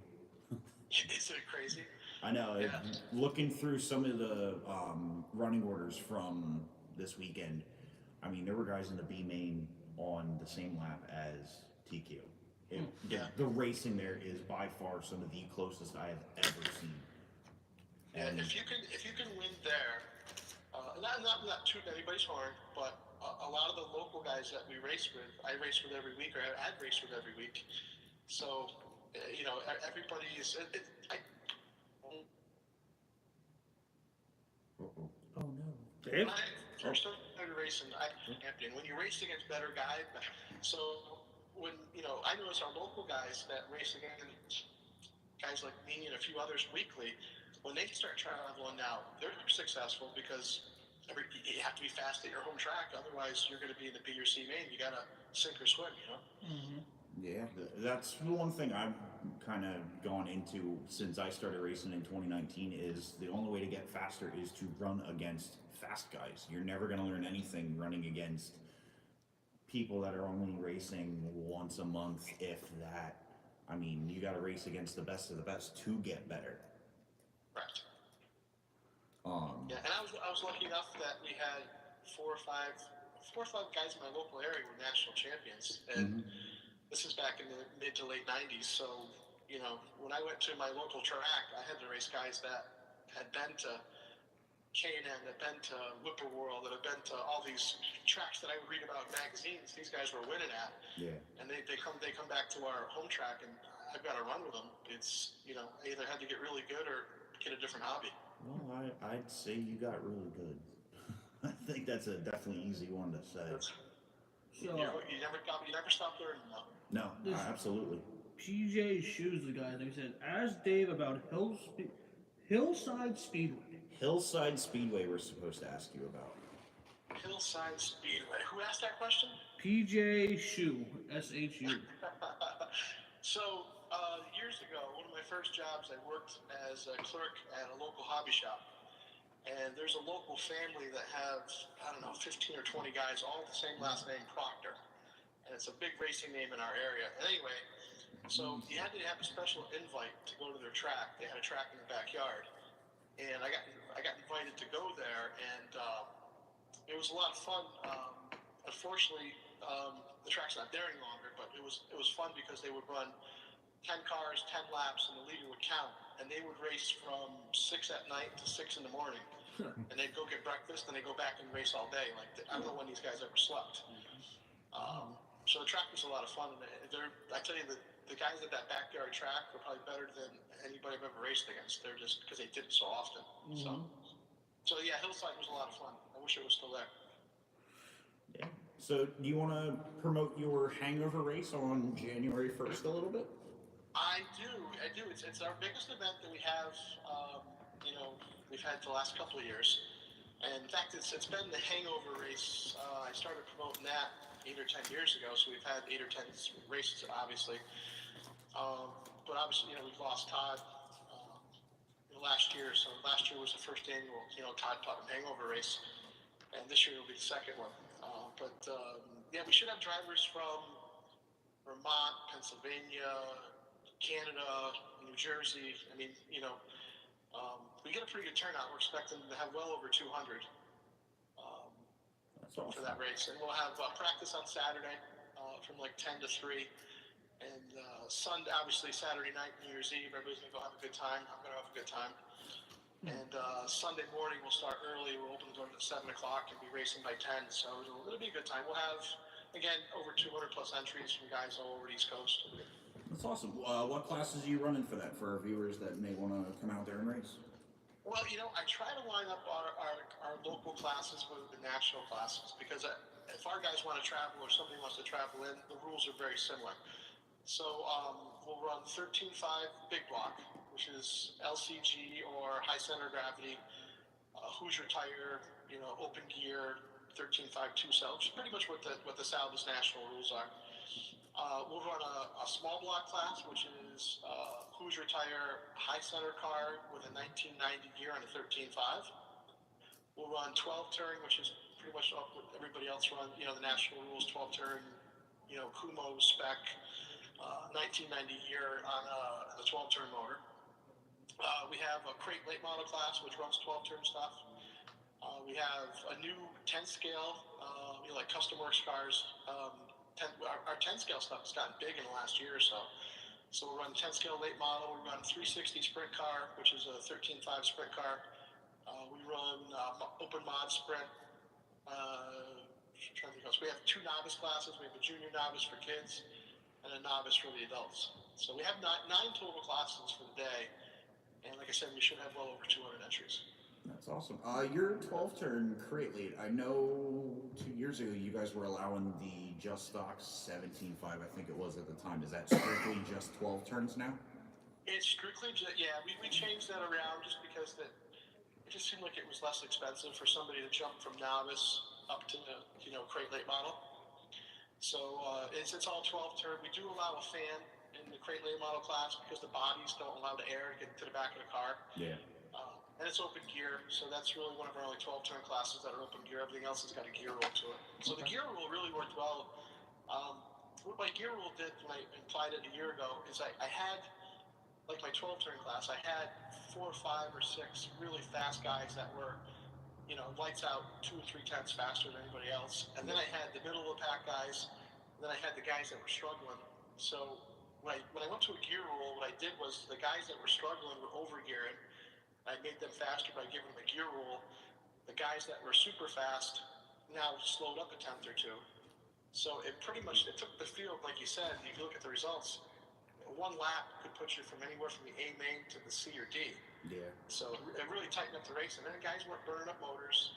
Isn't it crazy? I know. Yeah. Looking through some of the running orders from this weekend, there were guys in the B main on the same lap as TQ. The racing there is by far some of the closest I have ever seen. And if you can win there, not tooting anybody's horn, but a lot of the local guys that we race with, I race with every week, or I'd race with every week. So, everybody is. Oh no. Dave? When I first started racing, when you race against better guys, so when I notice our local guys that race against guys like me and a few others weekly, when they start traveling now, they're successful because you have to be fast at your home track. Otherwise, you're going to be in the B or C main. You got to sink or swim, Mm-hmm. Yeah, that's the one thing I've kind of gone into since I started racing in 2019 is the only way to get faster is to run against fast guys. You're never going to learn anything running against people that are only racing once a month, if that. I mean, you got to race against the best of the best to get better. Correct. Yeah, and I was lucky enough that we had four or five guys in my local area were national champions, and this is back in the mid to late '90s. So, you know, when I went to my local track, I had to race guys that had been to K&N, that had been to Whippoorwill, that had been to all these tracks that I would read about in magazines. These guys were winning at, and they come back to our home track, and I've got to run with them. It's, you know, I either had to get really good or get a different hobby. Well, I'd say you got really good. I think that's a definitely easy one to say. So, You never stop learning, though. No, This- absolutely. PJ Shoes, the guy, they said, ask Dave about Hillside Speedway. Hillside Speedway we're supposed to ask you about. Hillside Speedway. Who asked that question? PJ Shoe, SHU. So, years ago, one of my first jobs, I worked as a clerk at a local hobby shop. And there's a local family that have, I don't know, 15 or 20 guys, all the same last name, Proctor. And it's a big racing name in our area. Anyway, so you had to have a special invite to go to their track. They had a track in the backyard. And I got invited to go there, and it was a lot of fun. Unfortunately, the track's not there any longer, but it was fun because they would run 10 cars, 10 laps, and the leader would count. And they would race from 6 at night to 6 in the morning. And they'd go get breakfast, and they'd go back and race all day. Like, I don't know when these guys ever slept. So the track was a lot of fun. And I tell you, the guys at that backyard track were probably better than anybody I've ever raced against. They're just because they did it so often. So yeah, Hillside was a lot of fun. I wish it was still there. Yeah. So do you want to promote your hangover race on January 1st a little bit? I do. It's our biggest event that we have. You know, we've had the last couple of years, and in fact, it's been the hangover race. I started promoting that 8 or 10 years ago, so we've had 8 or 10 races, obviously. But obviously, you know, we've lost Todd last year. So last year was the first annual, you know, Todd Putnam hangover race, and this year will be the second one. Yeah, we should have drivers from Vermont, Pennsylvania, Canada, New Jersey. I mean, you know, we get a pretty good turnout. We're expecting to have well over 200 That's awesome. for that race. And we'll have practice on Saturday from like 10 to 3. And Sunday, obviously Saturday night, New Year's Eve, everybody's going to go have a good time. I'm going to have a good time. And Sunday morning, we'll start early. We'll open the door at 7 o'clock and be racing by 10. So it'll be a good time. We'll have, again, over 200 plus entries from guys all over the East Coast. That's awesome. What classes are you running for that, for our viewers that may want to come out there and race? Well, you know, I try to line up our local classes with the national classes because if our guys want to travel or somebody wants to travel in, the rules are very similar. So we'll run 13.5 big block, which is LCG or high center of gravity, Hoosier tire, you know, open gear, 13.5 2 cell, which is pretty much what the Salvas national rules are. We'll run a small block class, which is Hoosier tire, high center car with a 1990 gear and a 13.5. We'll run 12 turn, which is pretty much what everybody else runs. You know, the national rules, 12 turn, you know, Kumo spec. 1990 year on the 12 turn motor. We have a crate late model class which runs 12 turn stuff. We have a new 10 scale, you know, like custom works cars. Our 10 scale stuff has gotten big in the last year or so. So we'll run 10 scale late model. We run 360 sprint car, which is a 13.5 sprint car. We run open mod sprint. Trying to think else. We have 2 novice classes. We have a junior novice for kids and a novice for the adults. So we have 9 total classes for the day. And like I said, we should have well over 200 entries. That's awesome. Your 12-turn crate lead, I know 2 years ago you guys were allowing the just stock 17.5, I think it was at the time. Is that strictly just 12 turns now? It's strictly just, yeah, we changed that around just because it just seemed like it was less expensive for somebody to jump from novice up to the, you know, crate late model. So it's all 12 turn. We do allow a fan in the crate late model class because the bodies don't allow the air to get to the back of the car. Yeah. And it's open gear, so that's really one of our only 12 turn classes that are open gear. Everything else has got a gear rule to it. So the gear rule really worked well. what my gear rule did when I applied it a year ago is I had, like my 12 turn class, I had 4 or 5 or 6 really fast guys that were, lights out 2 or 3 tenths faster than anybody else. And then I had the middle of the pack guys, and then I had the guys that were struggling. So when I went to a gear rule, what I did was the guys that were struggling were over gearing. I made them faster by giving them a gear rule. The guys that were super fast now slowed up a tenth or two. So it took the field, like you said, if you look at the results, one lap could put you from anywhere from the A main to the C or D. Yeah. So it really tightened up the race. And then the guys weren't burning up motors.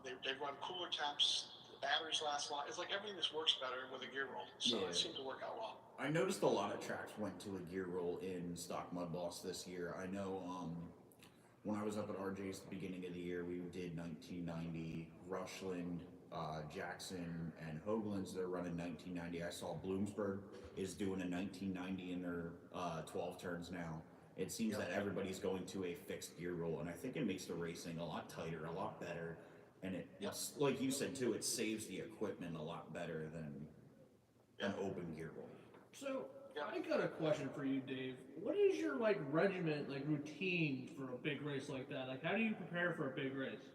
They run cooler temps. The batteries last long. It's like everything just works better with a gear roll. So it seemed to work out well. I noticed a lot of tracks went to a gear roll in stock Mud Boss this year. I know when I was up at RJ's at the beginning of the year, we did 1990, Rushland, Jackson, and Hoagland's. They're running 1990. I saw Bloomsburg is doing a 1990 in their 12 turns now. It seems that everybody's going to a fixed gear roll, and I think it makes the racing a lot tighter, a lot better. And it's like you said too, it saves the equipment a lot better than an open gear roll. So I got a question for you, Dave. What is your regiment, routine for a big race like that? Like, how do you prepare for a big race?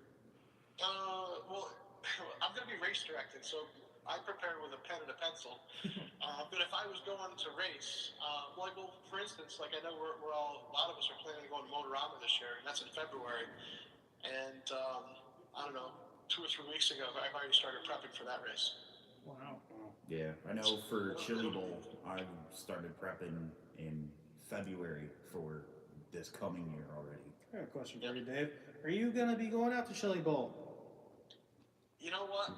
Well, I'm going to be race directed, so I prepare with a pen and a pencil. But if I was going to race, for instance, I know a lot of us are planning to go to Motorama this year, and that's in February. And I don't know, 2 or 3 weeks ago, I've already started prepping for that race. Wow. Yeah, I know for Chili Bowl, I've started prepping in February for this coming year already. I got a question for you, Dave. Are you going to be going out to Chili Bowl? You know what?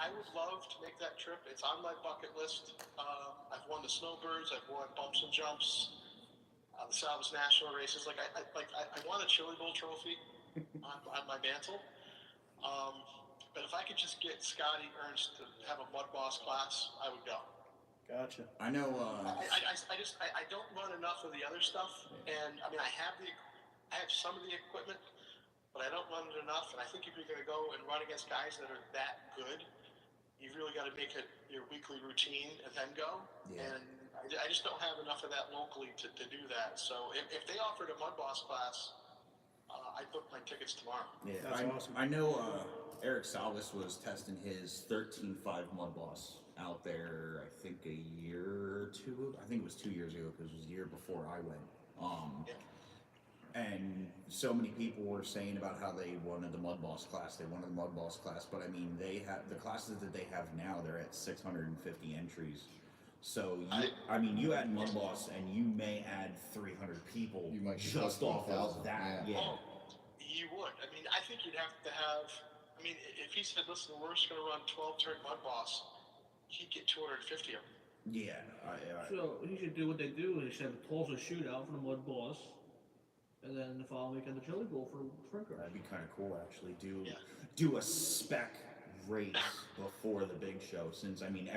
I would love to make that trip. It's on my bucket list. I've won the Snowbirds. I've won Bumps and Jumps, the Salvas National races. I won a Chili Bowl trophy on my mantle. But if I could just get Scotty Ernst to have a Mud Boss class, I would go. Gotcha. I know. I don't run enough of the other stuff, and I have some of the equipment, but I don't run it enough. And I think if you're going to go and run against guys that are that good, you've really got to make it your weekly routine and then go. Yeah. And I just don't have enough of that locally to do that. So if they offered a Mud Boss class, I'd book my tickets tomorrow. Yeah, that's awesome. I know Eric Salvis was testing his 13.5 Mud Boss out there, I think a year or two. I think it was 2 years ago because it was the year before I went. And so many people were saying about how they wanted the Mud Boss class. They wanted the Mud Boss class, but I mean, they have the classes that they have now. They're at 650 entries. So you add Mud Boss, and you may add 300 people. You might just off of that. Yeah. Oh, you would. I mean, I think you'd have to have. I mean, if he said, "Listen, we're just going to run 12 turn Mud Boss," he'd get 250 of them. Yeah. So he should do what they do. They should have a Tulsa shootout for the Mud Boss, and then the following weekend the Chili Bowl for sprint cars. That'd be kind of cool, actually. Do a spec race before the big show, since I mean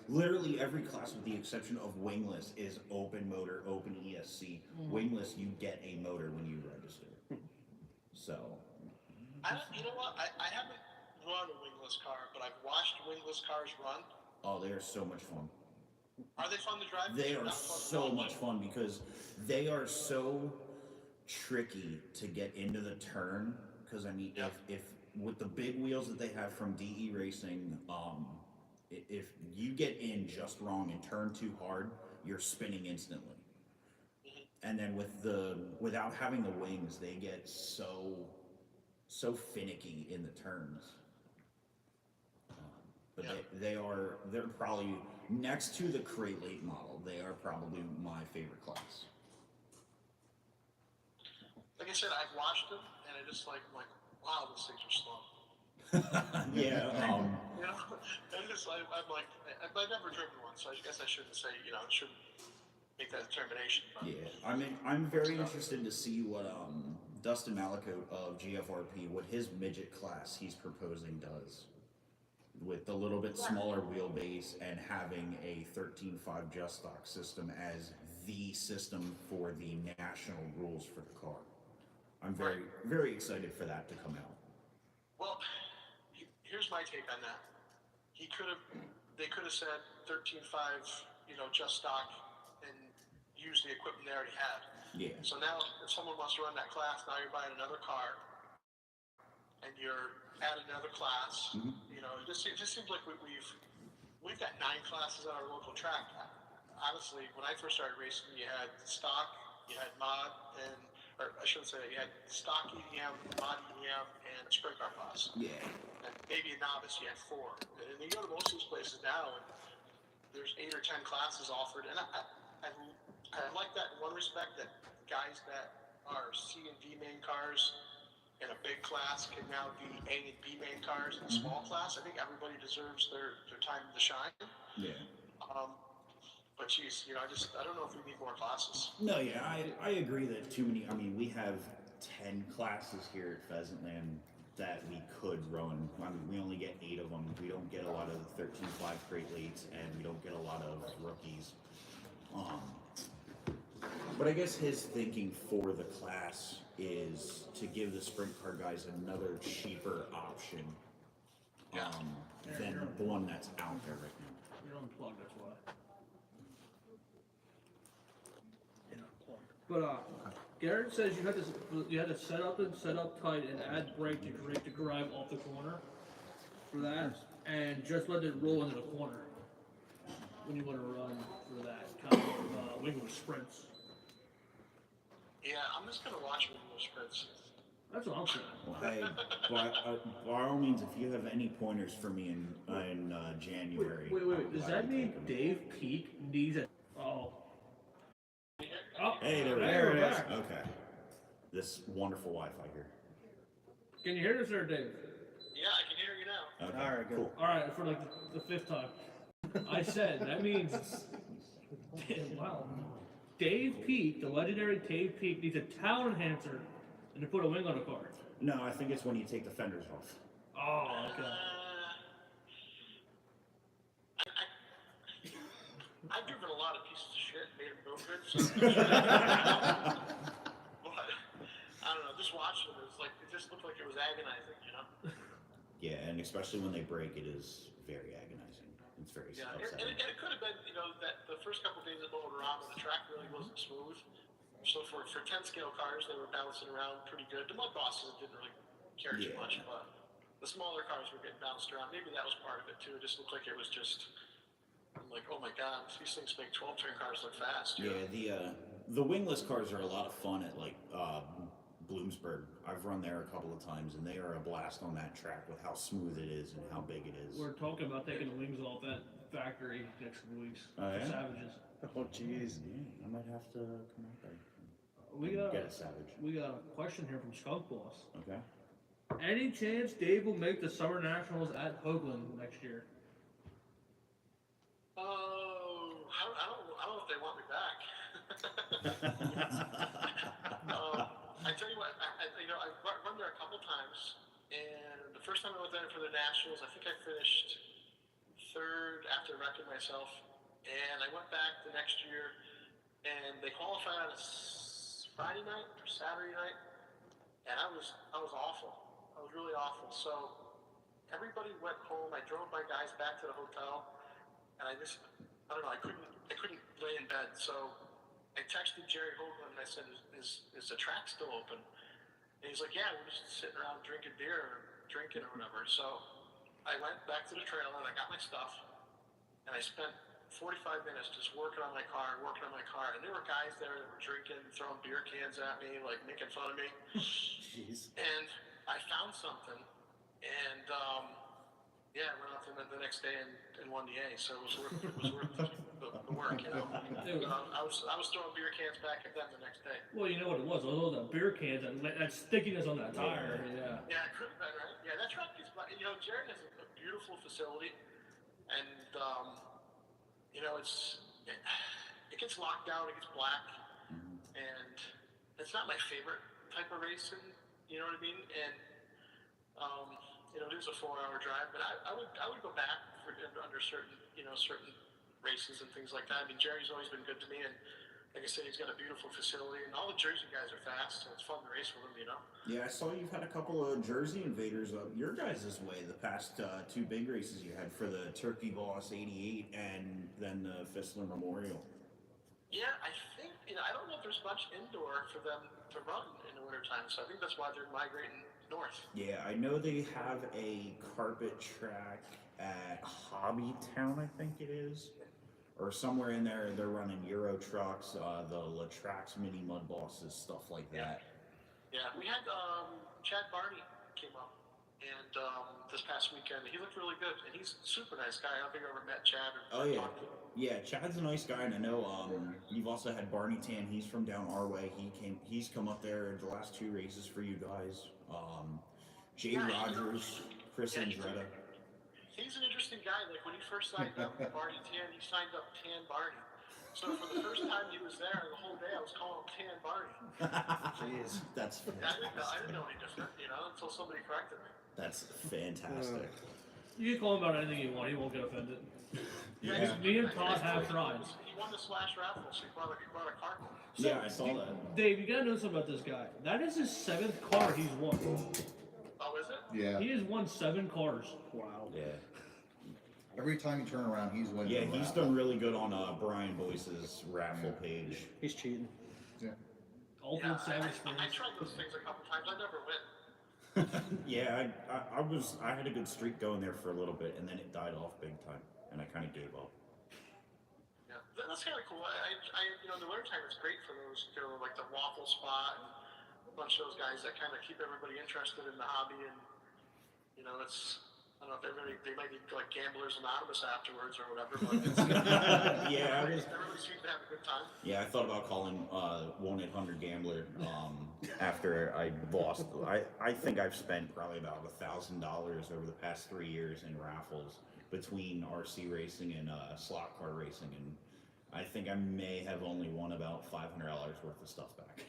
literally every class with the exception of wingless is open motor, open ESC. Wingless, you get a motor when you register. So you know what? I haven't run a wingless car, but I've watched wingless cars run. Oh, they are so much fun. Are they fun to drive? They are so much fun because they are so tricky to get into the turn. Because I mean, if with the big wheels that they have from DE Racing, if you get in just wrong and turn too hard, you're spinning instantly. And then without having the wings, they get so finicky in the turns. But they're probably next to the Crate Late model. They are probably my favorite class. Like I said, I've watched them, and I just like wow, those things are slow. Yeah. You know, and I'm like, I've never driven one, so I guess I shouldn't say, I shouldn't make that determination. But. Yeah, I mean, I'm very interested to see what Dustin Malicote of GFRP, what his midget class he's proposing does, with the little bit smaller wheelbase and having a 13.5 just stock system as the system for the national rules for the car. I'm very, very excited for that to come out. Well, here's my take on that. they could have said 13.5, just stock, and use the equipment they already had. Yeah. So now, if someone wants to run that class, now you're buying another car, and you're adding another class. It just seems like we've got 9 classes on our local track. Honestly, when I first started racing, you had stock, you had mod, or I shouldn't say that, you had stock EDM, mod EDM, and sprint car class. Yeah. And maybe a novice, you had 4. And you go to most of these places now, and there's 8 or 10 classes offered. And I like that in one respect, that guys that are C and D main cars in a big class can now be A and B main cars in a small class. I think everybody deserves their time to shine. Yeah. But geez, I don't know if we need more classes. No, yeah, I agree that too many. I mean, we have 10 classes here at Pheasantland that we could run. I mean, we only get 8 of them. We don't get a lot of 13.5 crate leads, and we don't get a lot of rookies. But I guess his thinking for the class is to give the sprint car guys another cheaper option than the one that's out there right now. You're unplugged, that's why. But Garrett says you had to set up tight and add brake to create the drive off the corner for that, and just let it roll into the corner when you want to run for that kind of wingless sprints. Yeah, I'm just gonna watch those sprints. That's what I'm saying. Well, hey, by all means, if you have any pointers for me in January. Wait. Does that mean Dave Peak needs a? Oh. Hey, there it is. Okay. This wonderful Wi-Fi here. Can you hear us there, Dave? Yeah, I can hear you now. Okay. All right, good. Cool. All right, for like the 5th time. I said that means. Wow. Dave Peak, the legendary Dave Peak, needs a talent enhancer and to put a wing on a car. No, I think it's when you take the fenders off. Oh, okay. I've driven a lot of pieces of shit and made them go good. So but I don't know. Just watching them, it just looked like it was agonizing, Yeah, and especially when they break, it is very agonizing. It's very upsetting. And it could have been, that the first couple of days of mowing around, the track really wasn't smooth. So for 10 scale cars, they were bouncing around pretty good. The mud bosses didn't really care too much, but the smaller cars were getting bounced around. Maybe that was part of it too. It just looked like it was just. I'm like, oh my god, these things make 12-turn cars look fast. Yeah, the wingless cars are a lot of fun at Bloomsburg. I've run there a couple of times, and they are a blast on that track with how smooth it is and how big it is. We're talking about taking the wings off that factory next couple weeks. Oh, yeah? Savages. Oh, jeez. Yeah, I might have to come out there. Get a Savage. We got a question here from Skunk Boss. Okay. Any chance Dave will make the Summer Nationals at Hoagland next year? Oh, I don't know if they want me back. I tell you what, I've run there a couple times, and the first time I went there for the Nationals, I think I finished 3rd after wrecking myself, and I went back the next year, and they qualified on a Friday night or Saturday night, and I was awful. I was really awful. So everybody went home. I drove my guys back to the hotel, and I don't know. I couldn't lay in bed. So I texted Jerry Hoagland and I said, "Is the track still open?" And he's like, "Yeah, we're just sitting around drinking beer or drinking or whatever." So I went back to the trailer and I got my stuff, and I spent 45 minutes just working on my car, and there were guys there that were drinking, throwing beer cans at me, like making fun of me. Jeez. And I found something, and I went out the next day and won the A. So it was worth the work, I was throwing beer cans back at them the next day. Well, you know what it was? It was all the beer cans and that stickiness on that tire. Yeah. Yeah, it could have been, right? Yeah, that truck is, Jared has a beautiful facility, and it gets locked down, it gets black, and it's not my favorite type of racing, you know what I mean? And it is a 4-hour drive, but I would go back under certain races and things like that. I mean, Jerry's always been good to me, and like I said, he's got a beautiful facility, and all the Jersey guys are fast, so it's fun to race with him, you know. Yeah, I saw you've had a couple of Jersey invaders up your guys' way the past two big races you had for the Turkey Boss 88 and then the Fistler Memorial. Yeah, I think, I don't know if there's much indoor for them to run in the wintertime, so I think that's why they're migrating north. Yeah, I know they have a carpet track at Hobbytown, I think it is. Or somewhere in there, they're running Euro trucks, the Latrax mini mud bosses, stuff like that. Yeah, we had Chad Barney came up, and this past weekend, he looked really good, and he's a super nice guy. I don't think I ever met Chad or Oh yeah, talked to him. yeah. Chad's a nice guy, and I know you've also had Barney Tan. He's from down our way. He's come up there the last two races for you guys. Jay Rogers, Chris Andretta. He's an interesting guy. Like when he first signed up with Barney Tan, he signed up Tan Barney. So for the first time he was there, the whole day I was calling him Tan Barney. Jeez, that's fantastic. I didn't know any different, until somebody corrected me. That's fantastic. You can call him about anything you want. He won't get offended. Yeah. Me and Todd have tried. He won the Slash raffle, so he brought a car. Yeah, I saw that. Dave, you gotta know something about this guy. That is his 7th car he's won. Oh, is it? Yeah. He has won 7 cars. Wow. Yeah. Every time you turn around, he's winning. Yeah, the he's raffle. done really good on Brian Boyce's raffle page. He's cheating. Yeah. Ultimate I Savage Springs. tried those things a couple times. I never win. Yeah, I had a good streak going there for a little bit, and then it died off big time, and I kind of gave up. Yeah, that's kind of cool. In the wintertime, it's great for those, like the waffle spot and a bunch of those guys that kind of keep everybody interested in the hobby. And, it's, I don't know if they might be like Gamblers Anonymous afterwards or whatever. But Yeah, everybody seems to have a good time. yeah, I thought about calling 1-800-GAMBLER after I lost. I think I've spent probably about $1,000 over the past 3 years in raffles between RC racing and slot car racing, and I think I may have only won about $500 worth of stuff back.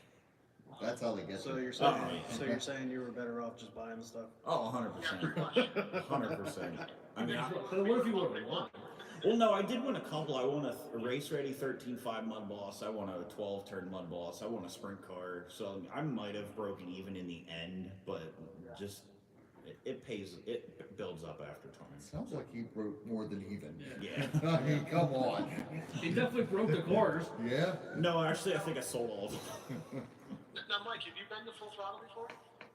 That's how they get So you. you're saying, Oh, so you're saying you were better off just buying the stuff? Oh, 100%. Yeah, pretty much. 100%. I mean, But what if you would have won? well, no, I did win a couple. I won a race ready 13.5 mud boss. I won a 12-turn mud boss. I won a sprint car. So I might have broken even in the end, but just it pays. It builds up after time. Sounds like he broke more than even. Yeah. I mean, come on. He definitely broke the cars. Yeah. No, actually, I think I sold all of them. Now, Mike, have you been to Full Throttle before?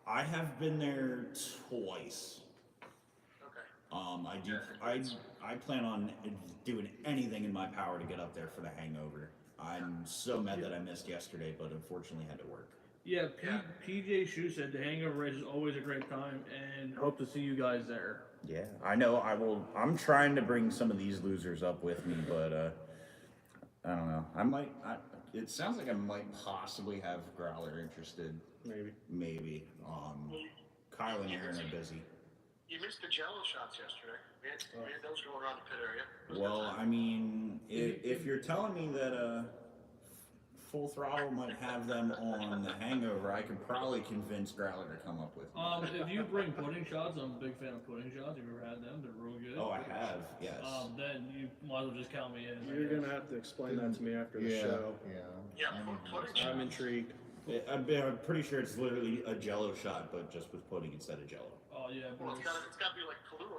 I have been there twice. Okay. I plan on doing anything in my power to get up there for the hangover. I'm so mad that I missed yesterday, but unfortunately had to work. Yeah, PJ Shu said the hangover race is always a great time, and hope to see you guys there. Yeah, I know. I'm trying to bring some of these losers up with me, but I don't know. It sounds like I might possibly have Growler interested. Maybe. Kyle and Aaron are busy. You missed the Jello shots yesterday. We had those going around the pit area. It was a Well, good time. I mean, if you're telling me that Full Throttle might have them on the hangover, I could probably convince Growler to come up with me. If you bring pudding shots, I'm a big fan of pudding shots. If you've ever had them, they're real good. Oh, I have, yes. Then you might as well just count me in. I You're guess. gonna have to explain that to me after the Yeah. show. Yeah, I need to pudding know. I'm intrigued. I'm pretty sure it's literally a Jello shot, but just with pudding instead of Jello. Oh yeah, Well, but it's got to be like Kahlua,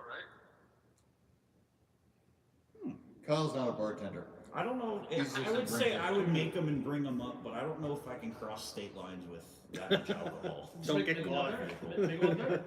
right? Kyle's not a bartender. I don't know. He's just I would a say drinker. I would make them and bring them up, but I don't know if I can cross state lines with that much alcohol. Don't get Make caught. one there. Make one there.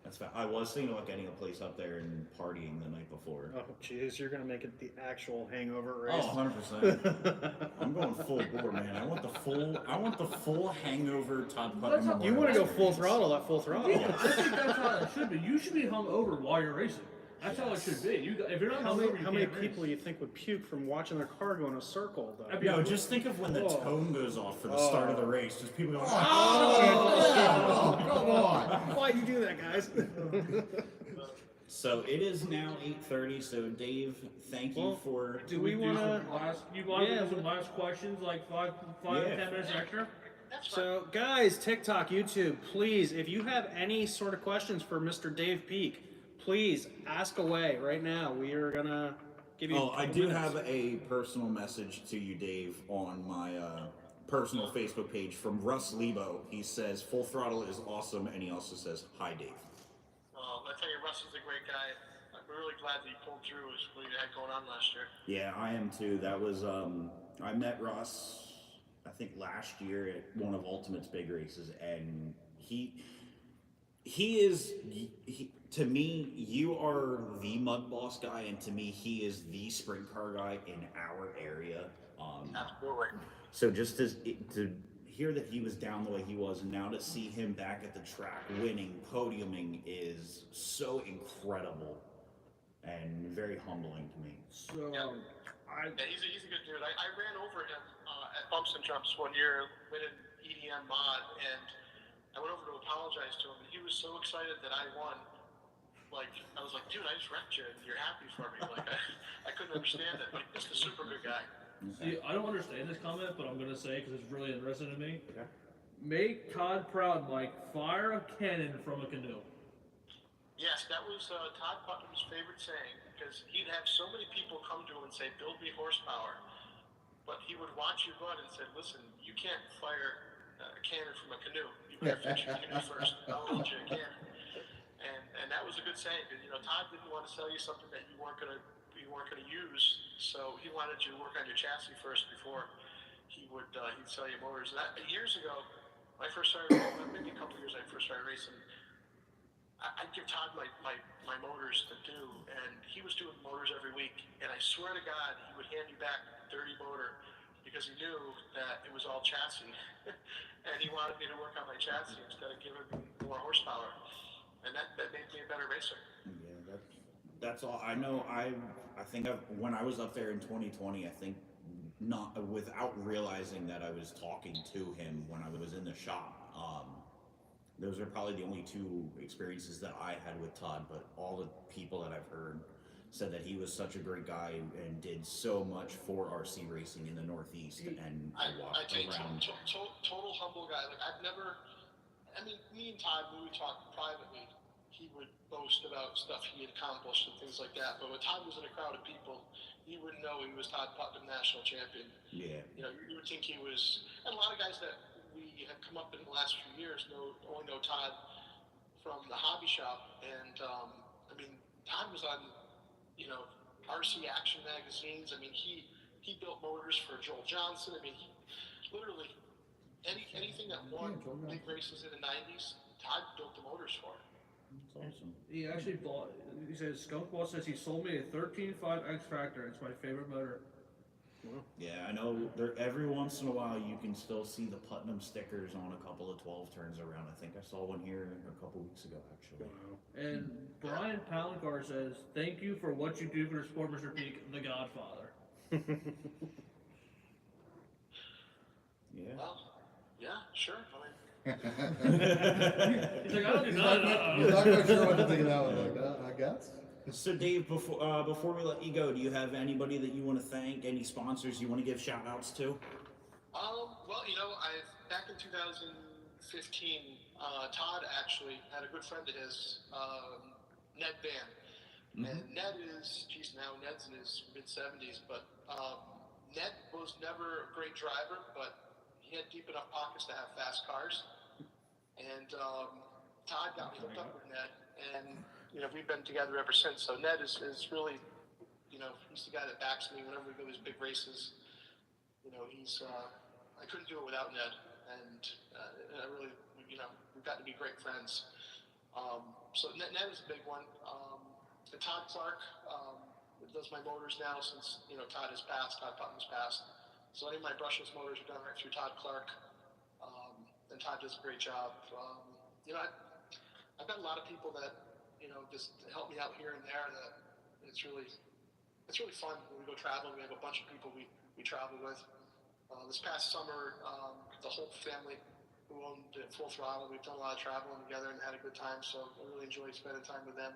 That's fine. I was thinking about getting a place up there and partying the night before. Oh, jeez, you're gonna make it the actual hangover race. Oh, 100%. I'm going full bore, man. I want the full hangover Todd Putnam. That's how- You want to go full experience. throttle at full throttle. Yeah, I think that's how it should be. You should be hung over while you're racing. That's how it should be. If you're not How hung many, over, you how many can't people race. you think would puke from watching their car go in a circle, though? That'd be- No, just think of when the Oh. tone goes off for the start of the race. Just people going, Oh, come on. Why'd you do that, guys? So it is now 8:30. So Dave, thank you Well, for. Do we do want some to? last? You want to Yeah, do some last questions, like five Yeah. 10 minutes extra? That's fine. So, guys, TikTok, YouTube, please, if you have any sort of questions for Mr. Dave Peak, please ask away right now. We are gonna Give you Oh, a I couple do minutes. have a personal message to you, Dave, on my personal Facebook page from Russ Lebo. He says Full Throttle is awesome, and he also says hi, Dave. I tell you, Russ is a great guy. I'm really glad that he pulled through with what he had going on last year. Yeah, I am too. That was I met Russ I think last year at one of Ultimate's big races, and he is to me, you are the mud boss guy, and to me he is the sprint car guy in our area. Absolutely. So just to hear that he was down the way he was, and now to see him back at the track winning, podiuming is so incredible and very humbling to me. So, Yeah. Yeah, he's a good dude. I ran over him at Bumps and Jumps one year, winning EDM mod, and I went over to apologize to him, and he was so excited that I won. Like, I was like, dude, I just wrecked you, and you're happy for me. Like, I couldn't understand it. Like, he's a super good guy. See, I don't understand this comment, but I'm gonna say because it's really interesting to me. Okay. Make Todd proud, Mike. Fire a cannon from a canoe. Yes, that was Todd Putnam's favorite saying, because he'd have so many people come to him and say, build me horsepower. But he would watch you run and say, listen, you can't fire a cannon from a canoe. You better fix your canoe first. I'll build you a cannon. And that was a good saying, because Todd didn't want to sell you something that you weren't gonna use. So he wanted you to work on your chassis first before he'd sell you motors. And years ago, when I first started, maybe a couple years I first started racing, I'd give Todd my motors to do, and he was doing motors every week. And I swear to God, he would hand me back a dirty motor because he knew that it was all chassis, and he wanted me to work on my chassis instead of giving me more horsepower. And that made me a better racer. Yeah, that's all. I know. I think when I was up there in 2020, I think not without realizing that I was talking to him when I was in the shop. Those are probably the only two experiences that I had with Todd. But all the people that I've heard said that he was such a great guy and did so much for RC racing in the Northeast and I tell you, around. total humble guy. Like me and Todd, we would talk privately. He would boast about stuff he had accomplished and things like that. But when Todd was in a crowd of people, you wouldn't know he was Todd Putnam, national champion. Yeah. You would think he was. And a lot of guys that we have come up in the last few years only know Todd from the hobby shop. And Todd was on, RC Action magazines. He built motors for Joel Johnson. He literally anything that won big races in the '90s, Todd built the motors for. That's awesome. He actually bought. He says Skunk Ball says he sold me a 13.5 X Factor. It's my favorite motor. Yeah, I know. There every once in a while you can still see the Putnam stickers on a couple of 12 turns around. I think I saw one here a couple weeks ago, actually. And Brian Palancar says, "Thank you for what you do for the sport, Mr. Peak, the Godfather." Yeah. Well, yeah, sure. He's like, "I don't do He's not nothing." quite sure what to think of that one. Like, I guess. So, Dave, before we let you go, do you have anybody that you want to thank? Any sponsors you want to give shout outs to? Well, back in 2015, Todd actually had a good friend of his, Ned Van. Mm-hmm. And Ned is, now Ned's in his mid-70s, but Ned was never a great driver, but he had deep enough pockets to have fast cars. And Todd got me hooked up with Ned, and we've been together ever since. So Ned is really, he's the guy that backs me whenever we go to these big races. He's I couldn't do it without Ned, and I really, we've gotten to be great friends. So Ned is a big one. And Todd Clark does my motors now since Todd has passed. Todd Putnam's passed. So any of my brushless motors are done right through Todd Clark, and Todd does a great job. I've got a lot of people that just help me out here and there. That it's really fun when we go traveling. We have a bunch of people we travel with. This past summer, the whole family who owned Full Throttle, we've done a lot of traveling together and had a good time. So I really enjoy spending time with them.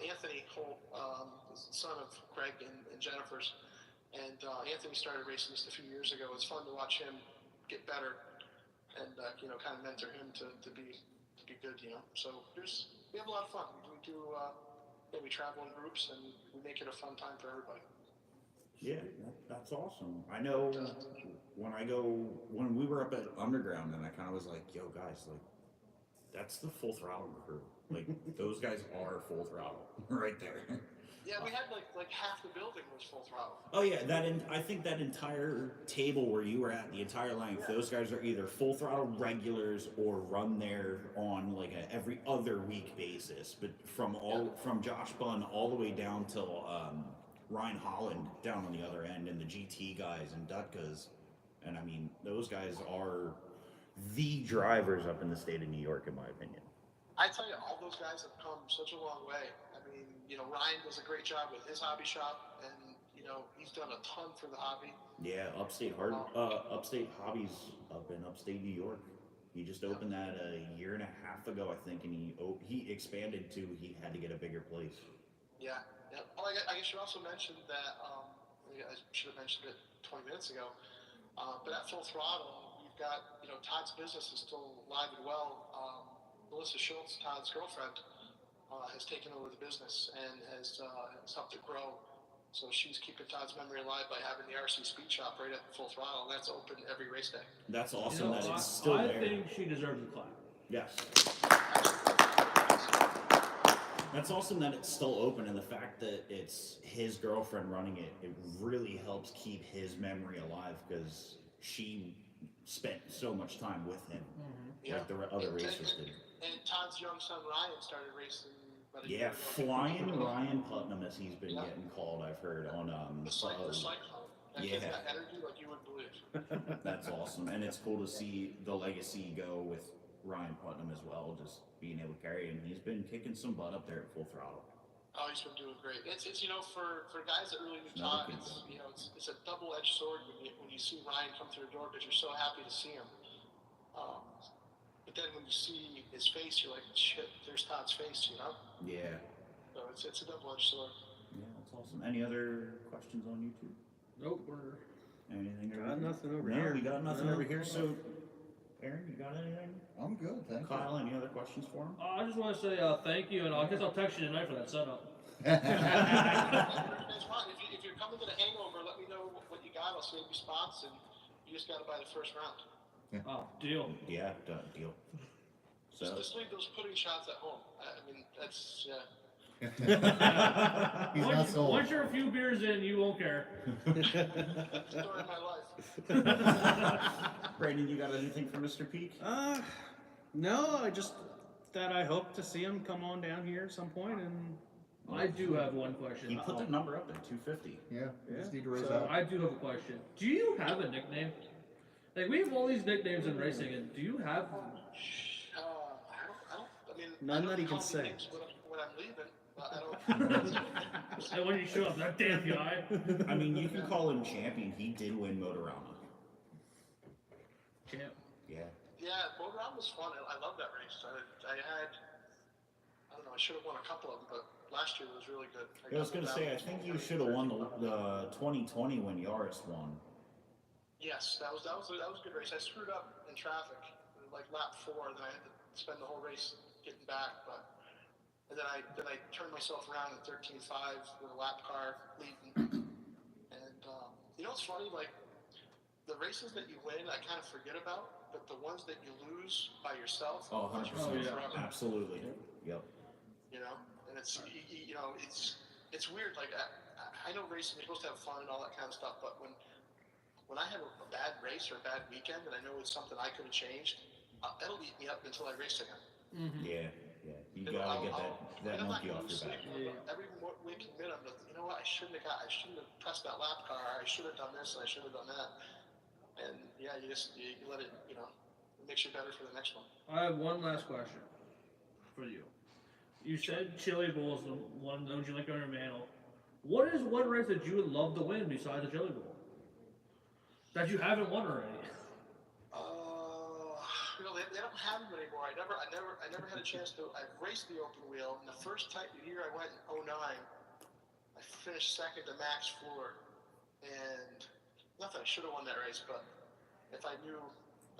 Anthony Holt, the son of Greg and Jennifer's, and Anthony started racing just a few years ago. It's fun to watch him get better and kind of mentor him to be good. So we have a lot of fun. We do we travel in groups and we make it a fun time for everybody. Yeah, that's awesome. I know when we were up at Underground, and I kind of was like, yo, guys, like, that's the Full Throttle crew. Like, those guys are Full Throttle right there. Yeah, we had like half the building was Full Throttle. Oh yeah, I think that entire table where you were at, the entire length, those guys are either Full Throttle regulars or run there on like a every other week basis. But from Josh Bunn all the way down till Ryan Holland down on the other end, and the GT guys and Dutkas, and I mean those guys are the drivers up in the state of New York, in my opinion. I tell you, all those guys have come such a long way. I mean, Ryan does a great job with his hobby shop, and he's done a ton for the hobby. Yeah, Upstate Hobbies up in upstate New York. He just opened that a year and a half ago, I think, and he expanded to he had to get a bigger place. Yeah. Well, I guess you also mentioned that. I should have mentioned it 20 minutes ago. But at Full Throttle, you've got Todd's business is still alive and well. Melissa Schultz, Todd's girlfriend, has taken over the business and has helped it grow. So she's keeping Todd's memory alive by having the RC Speed Shop right at Full Throttle, and that's open every race day. That's awesome that it's still I there. I think she deserves a clap. Yes. That's awesome that it's still open, and the fact that it's his girlfriend running it, it really helps keep his memory alive because she spent so much time with him, like the other racers did. And Todd's young son Ryan started racing. Yeah, Flying Ryan Putnam, as he's been getting called, I've heard on the cyclone. That kid's got energy like you wouldn't believe. That's awesome, and it's cool to see the legacy go with Ryan Putnam as well, just being able to carry him. He's been kicking some butt up there at Full Throttle. Oh, he's been doing great. It's for guys that really knew Todd, it's a double-edged sword when you see Ryan come through the door because you're so happy to see him. But then when you see his face, you're like, shit, there's Todd's face, Yeah. So it's a double-edged sword. Yeah, that's awesome. Any other questions on YouTube? Nope, Anything over Got here? nothing over No, here. we got nothing No. over here. So, Aaron, you got anything? I'm good, thank you. Kyle, any other questions for him? I just want to say thank you, and I guess I'll text you tonight for that setup. If you're coming to the hangover, let me know what you got. I'll save you spots, and you just got to buy the first round. Oh, deal. Yeah, deal. So, Just leave those pudding shots at home. I mean, that's He's not sold. Once you're a few beers in, you won't care. story of my life. Brandon, you got anything for Mr. Peak? No, I hope to see him come on down here at some point, and I do have one question. He put the number up there, 250. Yeah, we just need to raise So that. I do have a question. Do you have a nickname? Like, we have all these nicknames in racing, and do you have one? I mean, None I don't that he can call say. names when I'm leaving. I don't. And when you show up, that damn guy. I mean, you can call him champion. He did win Motorama. Champ. Yeah. Yeah, Motorama was fun. I love that race. I don't know, I should have won a couple of them, but last year was really good. I was going to say, I think you should have won the 2020 when Yaris won. Yes, that was a good race. I screwed up in traffic, like lap 4, and then I had to spend the whole race getting back. And then I turned myself around in 13.5 with a lap car leading. And it's funny, like the races that you win, I kind of forget about, but the ones that you lose by yourself, Oh, 100%. forever. Absolutely. Yep. And it's it's weird. Like I know racing, you're supposed to have fun and all that kind of stuff, but when I have a bad race or a bad weekend and I know it's something I could have changed, that'll eat me up until I race again. Mm-hmm. Yeah. You gotta get that monkey off your back. Every waking minute, I'm like, you know what? I shouldn't have pressed that lap car. I should have done this and I should have done that. And yeah, you let it. It makes you better for the next one. I have one last question for you. You said Chili Bowl is the one that you like on your mantle. What is one race that you would love to win besides the Chili Bowl that you haven't won already? They don't have them anymore. I never had a chance to. I raced the open wheel, and the first year I went in 2009, I finished second to Max Floor, and not that I should have won that race, but if I knew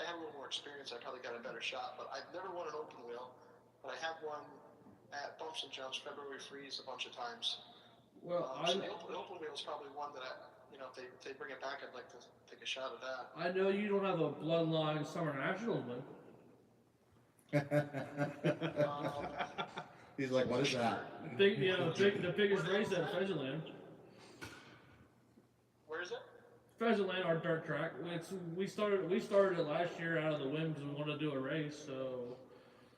I had a little more experience, I probably got a better shot. But I've never won an open wheel, but I have won at Bumps and Jumps, February Freeze a bunch of times. Well, So the open wheel is probably one that if they bring it back, I'd like to take a shot at that. I know you don't have a Bloodline Summer Nationals win. He's like, what is that? The biggest race at Pheasantland. Where is it? Pheasantland, our dirt track. We started it last year out of the whim because we wanted to do a race. So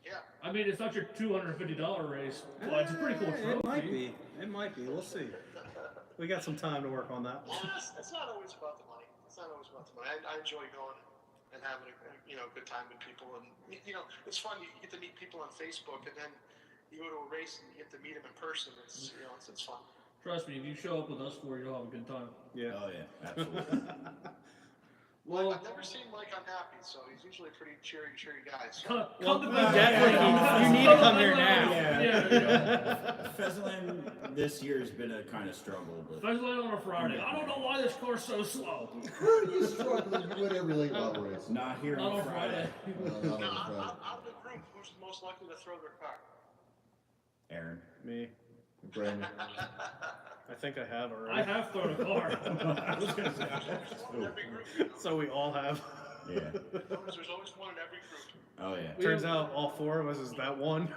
Yeah. I mean, it's not your $250 race, but it's a pretty cool trophy. It might be. It might be. We'll see. We got some time to work on that one. Yeah, it's not always about the money. It's not always about the money. I enjoy going and having a good time with people, and it's fun. You get to meet people on Facebook, and then you go to a race and you get to meet them in person. It's fun. Trust me, if you show up with us four, you'll have a good time. Yeah. Oh yeah, absolutely. Well, I've never seen Mike unhappy, so he's usually a pretty cheery guy. So. Come to You need to come here now. Yeah. Pheasantland this year has been a kind of struggle, but Pheasantland on a Friday. I don't know why this car's so slow. Where are you struggling? You would every late model race. not here Not on on Friday. Friday. Not Now, on Friday. out of the group, who's most likely to throw their car? Aaron. Me. Brandon. I think I have I already. have thrown a car. I was gonna say. One in every group. So we all have. Yeah. There's always one in every group. Oh yeah. Turns out all four of us is that one.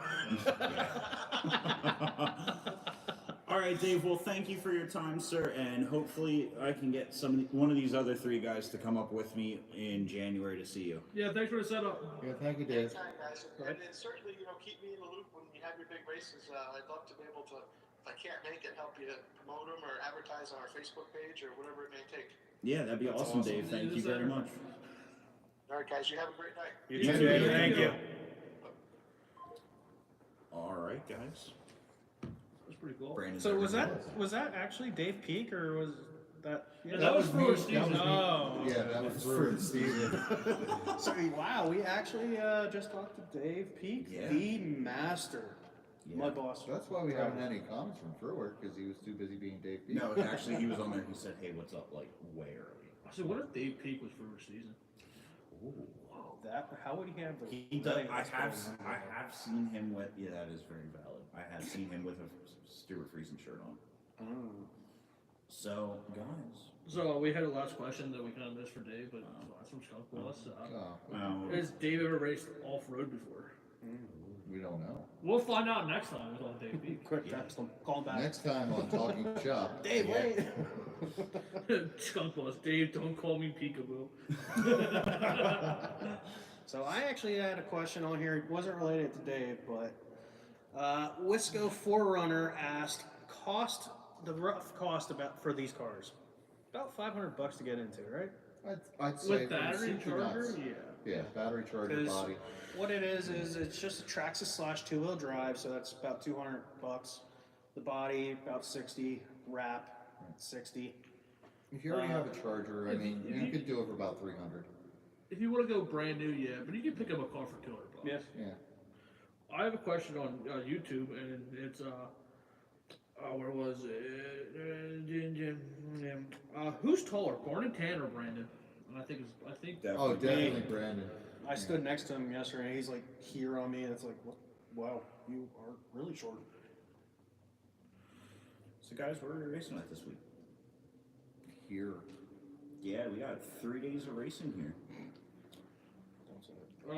All right, Dave. Well, thank you for your time, sir, and hopefully I can get one of these other three guys to come up with me in January to see you. Yeah, thanks for the setup. Yeah, thank you, Dave. Anytime, guys. And certainly, keep me in the loop when you have your big races. I'd love to be able to, if I can't make it, help you promote them or advertise on our Facebook page or whatever it may take. Yeah, that'd be awesome, Dave. Thank you very much. All right, guys. You have a great night. You too, Dave. Thank you. All right, guys. That's pretty cool. Brandon's So was everywhere. that actually Dave Peak or was that? Yeah, that was for me. Steve's. Oh. Yeah, that was for Steve. So wow, we actually just talked to Dave Peak, Yeah. the master, Yeah. my boss. That's why we haven't had any comments from Freework, because he was too busy being Dave Peake. No, actually, he was on there. He said, "Hey, what's up?" Like way early. So what if Dave Peak was for a season? That how would he have the? He does. I have seen him with. Yeah, that is very valid. I have seen him with a Stuart Friesen shirt on. Mm. So, guys. So we had a last question that we kind of missed for Dave, but that's from Skunk Boss. Oh, Has Dave ever raced off-road before? we don't know. We'll find out next time with on Dave Peak. Quick text him, call him back. Next time on Talking Shop. Dave, Yeah. wait. Skunk Boss, Dave, don't call me Peekaboo. So I actually had a question on here. It wasn't related to Dave, but Wisco Forerunner asked the rough cost for these cars. About $500 to get into, right? I'd say With battery from soup to charger? nuts. Yeah. Yeah, battery charger, 'Cause body. what it is it's just a Traxxas / two-wheel drive, so that's about $200. The body about 60, wrap 60. If you already have a charger, I mean, you could do it for about 300. If you want to go brand new, yeah, but you can pick up a car for $200. Yeah. Yeah. I have a question on YouTube, and it's where was it? Who's taller, Tan or Brandon? And I think Oh, definitely Brandon. I stood next to him yesterday, and he's like here on me, and it's like, wow, you are really short. So, guys, where are we racing at this week? Here. Yeah, we got 3 days of racing here.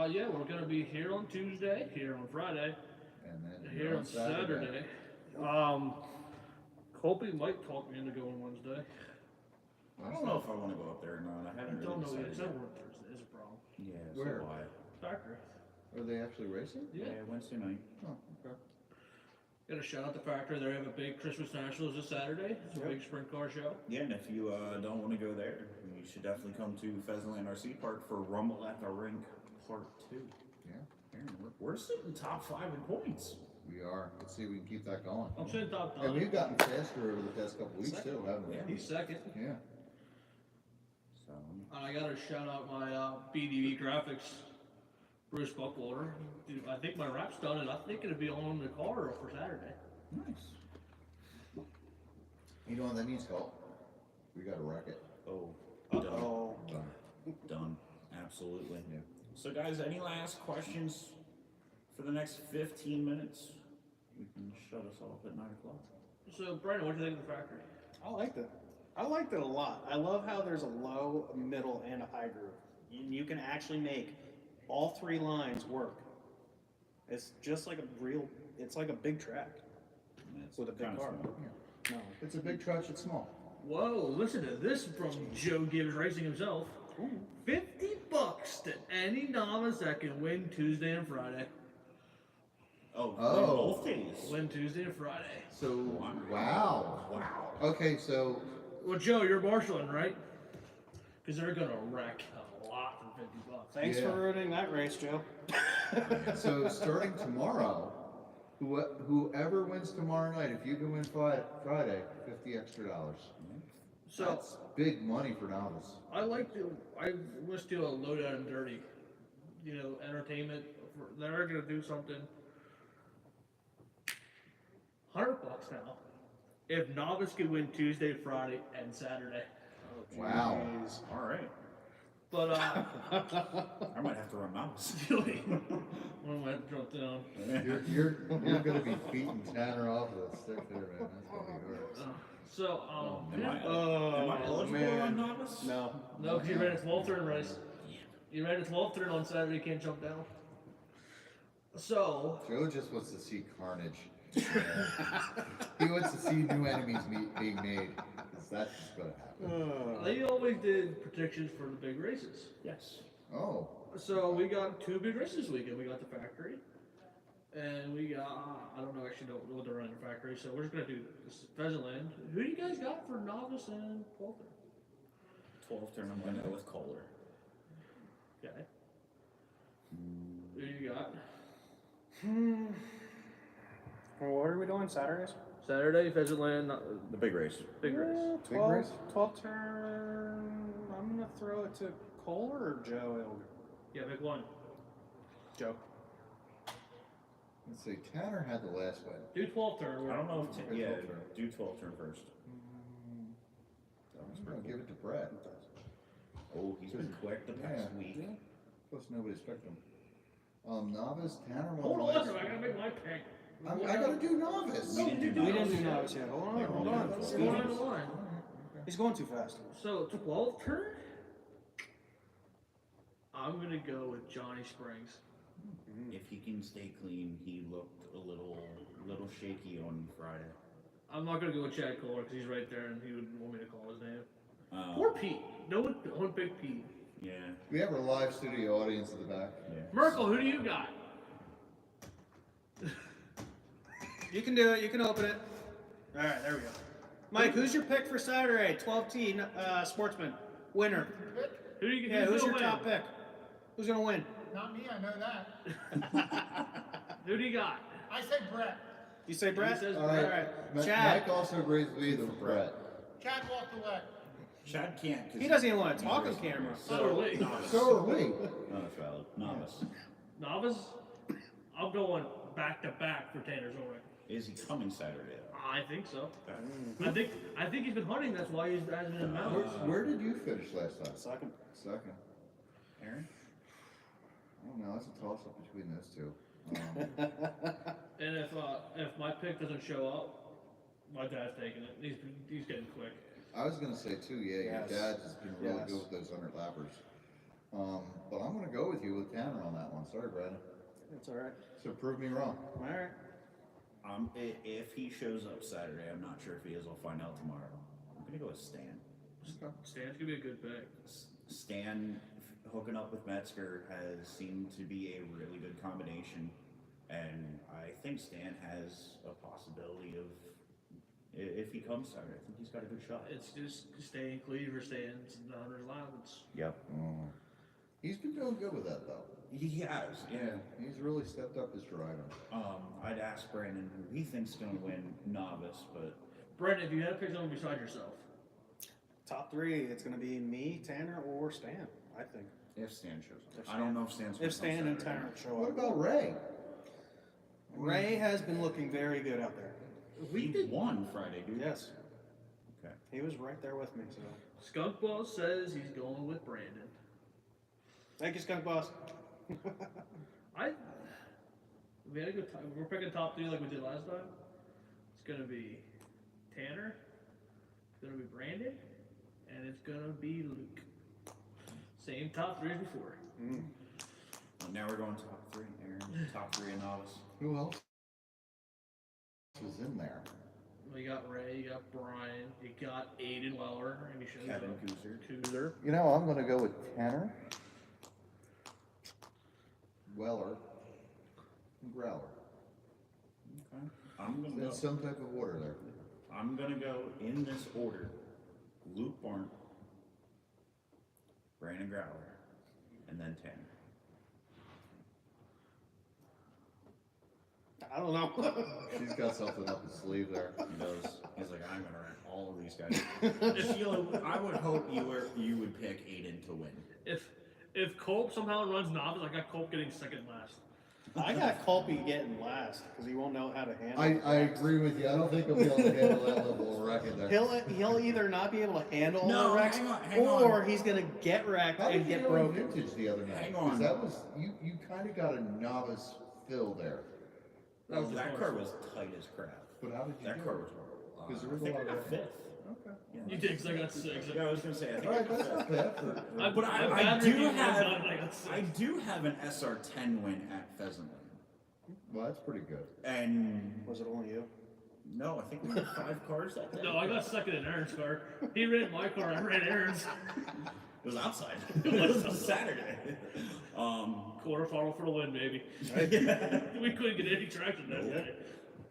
yeah, we're gonna be here on Tuesday, here on Friday, And then here on Saturday. Colby might talk me into going Wednesday. I don't know if I want to go up there or not. I I haven't don't really know yet. decided. It's at work Thursday is a problem. Yeah, Where? so why? Factory. Are they actually racing? Yeah. Wednesday night. Oh, okay. Got a shout out to Factory. They have a big Christmas Nationals this Saturday. It's a big sprint car show. Yeah, and if you don't want to go there, you should definitely come to Pheasantland RC Park for Rumble at the Rink Part 2. Yeah, Aaron, we're sitting top 5 in points. we are. Let's see if we can keep that going. I'm saying top And we've 9. gotten faster over the past couple weeks too, haven't we? Yeah. He's second. Yeah. So, And I gotta shout out my BDV graphics, Bruce Buckwalter. Dude, I think my wrap's done, and I think it'll be on the car for Saturday. nice. You know what that means, Cole? We got to wreck it. Oh, done. Oh, Done. Done. Absolutely. Yeah. So, guys, any last questions for the next 15 minutes? we can shut us off at 9 o'clock. So, Brandon, what do you think of the factory? I liked it. I liked it a lot. I love how there's a low, a middle, and a high groove. And you can actually make all 3 lines work. It's just like it's like a big track with a big kinda car. small. No, It's a big truck, it's small. Whoa, listen to this from Joe Gibbs Racing himself. $50 to any novice that can win Tuesday and Friday. Oh, Oh. both days. Win Tuesday and Friday. So, wow. Wow. Okay, so Well, Joe, you're marshaling, right? Because they're gonna wreck a lot for $50. thanks Yeah. for ruining that race, Joe. so starting tomorrow, whoever wins tomorrow night, if you can win Friday, $50 extra. So That's big money for novice. I let's do a low down and dirty, entertainment. They're gonna do something. $100 now. If novice could win Tuesday, Friday, and Saturday. Wow. Jeez. All right. But I might have to run mouse. really, one might have to drop down. You're gonna be beating Tanner off with a stick there, man. That's gonna be hard. So Am I eligible to man. run novice? No. no, because you ran a 12 turn race. You ran a 12 turn on Saturday. You can't jump down. So Joe just wants to see carnage. He wants to see new enemies being made, because that's just gonna happen. they always did predictions for the big races. Yes. Oh, So we got 2 big races this weekend. We got the factory, and we got I don't know actually know what they're running the factory. So we're just gonna do this Pheasantland. Who do you guys got for novice and 12? 12 turn, I'm going to go with Kohler. Okay. Who do you got? Well, what are we doing Saturdays? Saturday Pheasantland, The big race. big race. 12, race? 12 turn. I'm gonna throw it to Kohler or Joe Ilger. Yeah, big one. Joe. let's see. Tanner had the last win. Do 12 turn. I don't know if, Okay, yeah, 12 turn. do 12 turn first. I'm gonna give it to Brett. Oh, he's been quick the past Yeah. week. Plus nobody's picked him. Novice, Tanner won Hold the on, last. I gotta make my pick. I gotta do novice. We didn't do We didn't novice. do novice yet. Hold on, hold on. What's going on the line? He's going too fast. So 12 turn. I'm gonna go with Johnny Springs. If he can stay clean, he looked a little shaky on Friday. I'm not gonna go with Chad Kohler because he's right there and he would want me to call his name. Um, Poor Pete. No one picked Pete. Yeah. We have our live studio audience in the back. Yeah. Merkel, who do you got? You can do it. You can open it. All right, there we go. Mike, who's your pick for Saturday? 12T Sportsman winner. Who do you Yeah, who's your win? top pick? Who's gonna win? Not me, I know that. Who do you got? I say Brett. You say Brett? says All Brett. right. Chad. Mike also agrees with me with Brett. Chad walked away. Chad can't. 'Cause He doesn't even want to he's talk on racing camera. race. So are we. So are we. No, that's valid. Novice. Novice? I'm going back to back for Tanner Zorek. Is he coming Saturday? Though? I think so. I think he's been hunting. That's why he's hasn't been mounted. Where did you finish last time? Second. Second. Aaron? I don't know. It's a toss up between those two. And if my pick doesn't show up, my dad's taking it. He's getting quick. I was gonna say too. Yeah, Yes. your dad has been really Yes. good with those 100 lappers. But I'm gonna go with you with Tanner on that one. Sorry, Brandon. It's all right. So prove me wrong. All right. If he shows up Saturday, I'm not sure if he is. I'll find out tomorrow. I'm gonna go with Stan. Stan's gonna be a good pick. Stan hooking up with Metzger has seemed to be a really good combination, and I think Stan has a possibility of, if he comes Saturday, I think he's got a good shot. It's just staying clean or staying the 100 allowance. Yep. He's been doing good with that though. He has, yeah. He's really stepped up his driving. I'd ask Brandon who he thinks is going to win novice, but Brendan, if you had to pick someone beside yourself, Top 3, it's gonna be me, Tanner, or Stan. I think. if Stan shows up. If I don't know if Stan's gonna If Stan come and Saturday. Tanner show What up. about Ray? Ray has been looking very good out there. He won Friday, dude. Yes. Okay. He was right there with me. So. Skunk Boss says he's going with Brandon. Thank you, Skunk Boss. We had a good time. We're picking top 3 like we did last time. It's gonna be Tanner. It's gonna be Brandon, and it's gonna be Luke. Same top 3 as before. Well, now we're going top 3, Aaron. Top 3 in novice. Who else was in there? Well, you got Ray, you got Brian, you got Aiden Weller, and you should Kevin Kuzer. You know, I'm going to go with Tanner, Weller, and Growler. Okay. I'm gonna That's go. some type of order there. I'm gonna go in this order: Luke Barn, Brandon Growler, and then Tanner. I don't know. She's got something up his sleeve there. He does. He's like, I'm gonna rank all of these guys. Sheila, I would hope you would pick Aiden to win. If Colt somehow runs novice, I got Colt getting second last. I got Colby getting last because he won't know how to handle it. I agree with you. I don't think he'll be able to handle that level of wrecking there. He'll either not be able to handle No, the wrecks, hang on. or he's gonna get wrecked How did and you get go in broken. vintage the other night? Hang on. 'Cause that was you kind of got a novice fill there. Well, was that the car first was tight as crap. But how did you That do car it? was Because there I was a think lot I got of fifth. Okay. Yeah. You did, because I got 6. Yeah, I was gonna say. I think All right, that's not bad. But I I do and I have got 6. I do have an SR10 win at Pheasantland, Well, that's pretty good. and Was it only you? no, I think we had 5 cars that day. No, I got second in Aaron's car. He ran my car, I ran Aaron's. It was outside. It was a Saturday. Quarter funnel for the win, baby. We couldn't get any traction that day.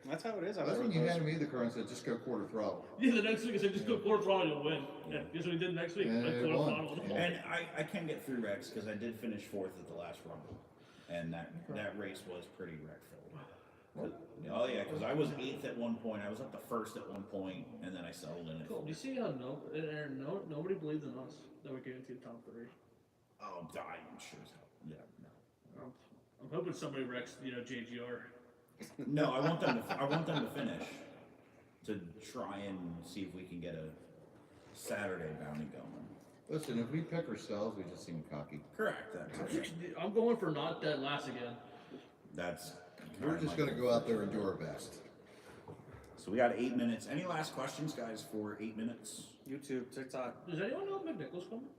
That's how it is. That's when you handed me the car and said, just go quarter throttle. Yeah, the next week I said, just go quarter throttle, you'll win. Yeah. And guess what we did next week? And Went it quarter won. throttle. Yeah. And I can get through wrecks because I did finish 4th at the last run, and that race was pretty wreck filled. Oh yeah, because I was 8th at one point. I was up to 1st at one point, and then I settled in at Cool. Do you 4th. see how Aaron, nobody believed in us that we get into the top 3? Oh, I'm sure as hell. Yeah, no. I'm hoping somebody wrecks, JGR. No, I want them to finish to try and see if we can get a Saturday bounty going. Listen, if we pick ourselves, we just seem cocky. Correct. I'm going for not dead last again. That's. We're just going to go out there and do our best. So we got 8 minutes. Any last questions, guys, for 8 minutes? YouTube, TikTok. Does anyone know if McNichols coming?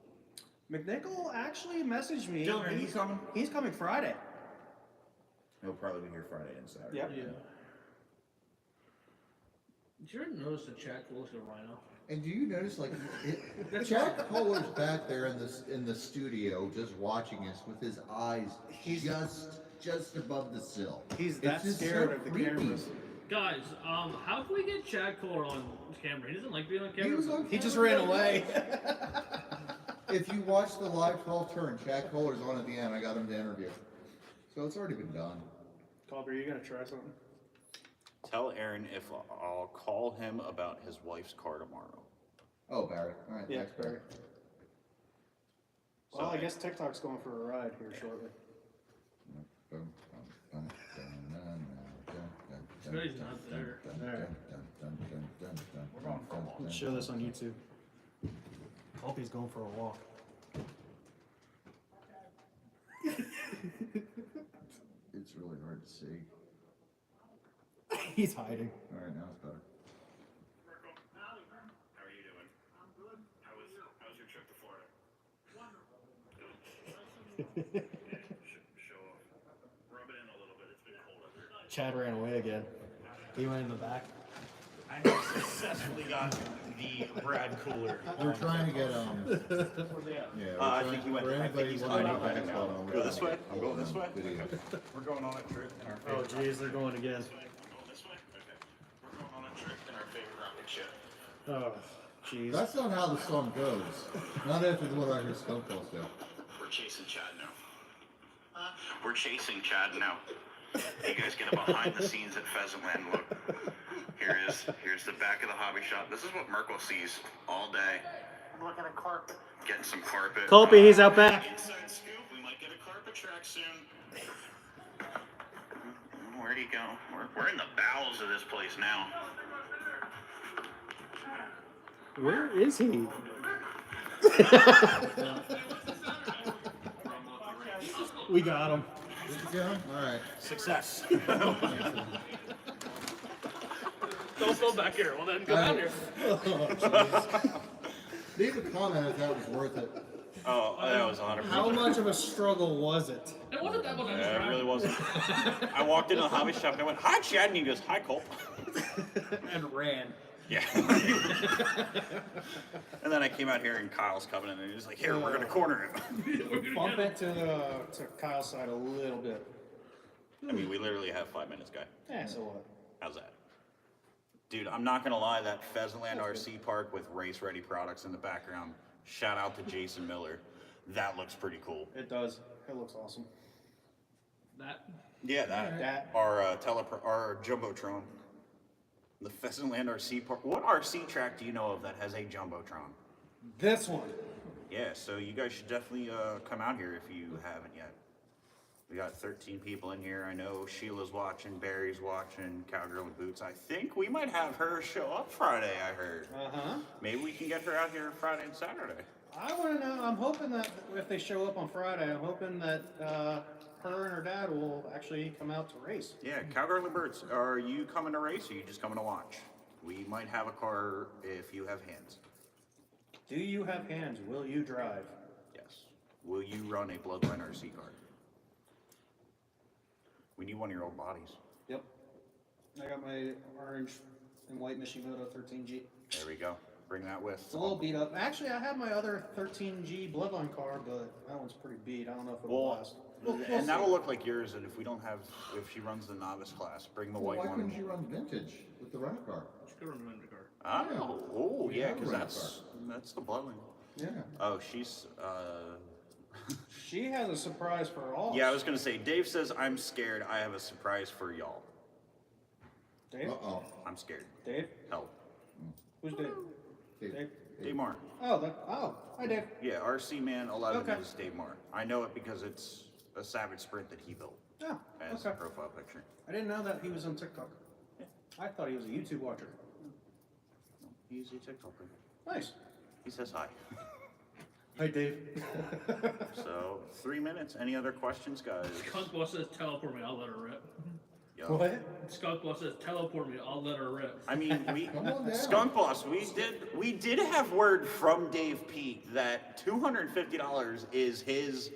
McNichol actually messaged me. Dylan, are you coming? He's coming Friday. He'll probably be here Friday and Saturday. Yep. Yeah. Did you ever notice that Chad Cole looks like a rhino? And do you notice, like, Jack Kohler's back there in the studio just watching us with his eyes just above the sill. He's It's that just scared so of the creepy. cameras. Guys, how can we get Chad Cole on camera? He doesn't like being on camera. He was on He just camera ran the other away. day. If you watch the live 12 turn, Jack Kohler's on at the end. I got him to interview. So it's already been done. Colby, are you gonna try something? Tell Aaron if I'll call him about his wife's car tomorrow. Oh, Barry. All right, Yeah, thanks, Barry. Well, I guess TikTok's going for a ride here shortly. He's not there. Let's show this on YouTube. Colby's going for a walk. It's really hard to see. He's hiding. All right, now it's better. How are you doing? I'm good. How was your trip to Florida? Wonderful. Good. Show off. Rub it in a little bit. It's been cold up here. Chad ran away again. He went in the back. I have successfully got the Brad cooler. We're trying to get yeah. I think he went. For I think anybody he's wondering hiding what back the heck's now. going on, Go this way. I'm going this way. Video. We're going on a trip in our Oh, favorite. jeez, they're going again. Going this way. Okay. We're going on a trip in our favorite rocket ship. Oh, jeez. That's not how the song goes. Not after what I heard Stone Cold say. We're chasing Chad now. We're chasing Chad now. You guys get a behind the scenes at Pheasantland look. Here's the back of the hobby shop. This is what Merkel sees all day. I'm looking at carpet. Getting some carpet. Colby, he's out back. Inside scoop, we might get a carpet track soon. Where'd he go? We're in the bowels of this place now. Where is he? We got him. Good to go? All right. Success. Don't go back here. Well, then go down here. Leave a comment if that was worth it. Oh, that was 100%. How much of a struggle was it? It wasn't that much. Yeah, it really wasn't. I walked into the hobby shop and I went, "Hi, Chad," and he goes, "Hi, Cole." And ran. Yeah. And then I came out here and Kyle's coming in and he was like, "Here, we're gonna corner him." Bump it to Kyle's side a little bit. I mean, we literally have 5 minutes, guy. Yeah, so what? How's that? Dude, I'm not gonna lie, that Pheasantland RC Park with race-ready products in the background, shout out to Jason Miller. That looks pretty cool. It does. It looks awesome. That. Yeah, that. Our our Jumbotron. The Pheasantland RC Park. What RC track do you know of that has a Jumbotron? This one. Yeah, so you guys should definitely come out here if you haven't yet. We got 13 people in here. I know Sheila's watching, Barry's watching, Cowgirl in Boots. I think we might have her show up Friday, I heard. Uh-huh. Maybe we can get her out here Friday and Saturday. I want to know, I'm hoping that if they show up on Friday, I'm hoping that her and her dad will actually come out to race. Yeah, Cowgirl and Boots, are you coming to race or are you just coming to watch? We might have a car if you have hands. Do you have hands? Will you drive? Yes. Will you run a Bloodline RC car? We need one of your old bodies. Yep. I got my orange and white Mishimoto 13G. There we go. Bring that with. It's a little beat up. Actually, I have my other 13G Bloodline car, but that one's pretty beat. I don't know if it'll Well, last. and that'll look like yours. And if we don't have, if she runs the novice class, bring the Well, white why one. couldn't you run vintage with the rental car? Just go run the car. Oh, We yeah, have a because rental that's the Bloodline. Yeah. Oh, she's. She has a surprise for all. Yeah, I was gonna say. Dave says I'm scared. I have a surprise for y'all. Dave? Uh-oh. I'm scared. Dave? Help. Who's Dave? Dave. Dave Marr. Oh, hi Dave. Yeah, RC Man 11 Okay. is Dave Marr. I know it because it's a Savage Sprint that he built Oh, as a okay. profile picture. I didn't know that he was on TikTok. I thought he was a YouTube watcher. He's a TikToker. Nice. He says hi. Hi Dave. So 3 minutes. Any other questions, guys? Skunk Boss says teleport me. I'll let her rip. Yo. What? Skunk Boss says teleport me. I'll let her rip. I mean, we Come on down. Skunk Boss. We did have word from Dave Peak that $250 is his.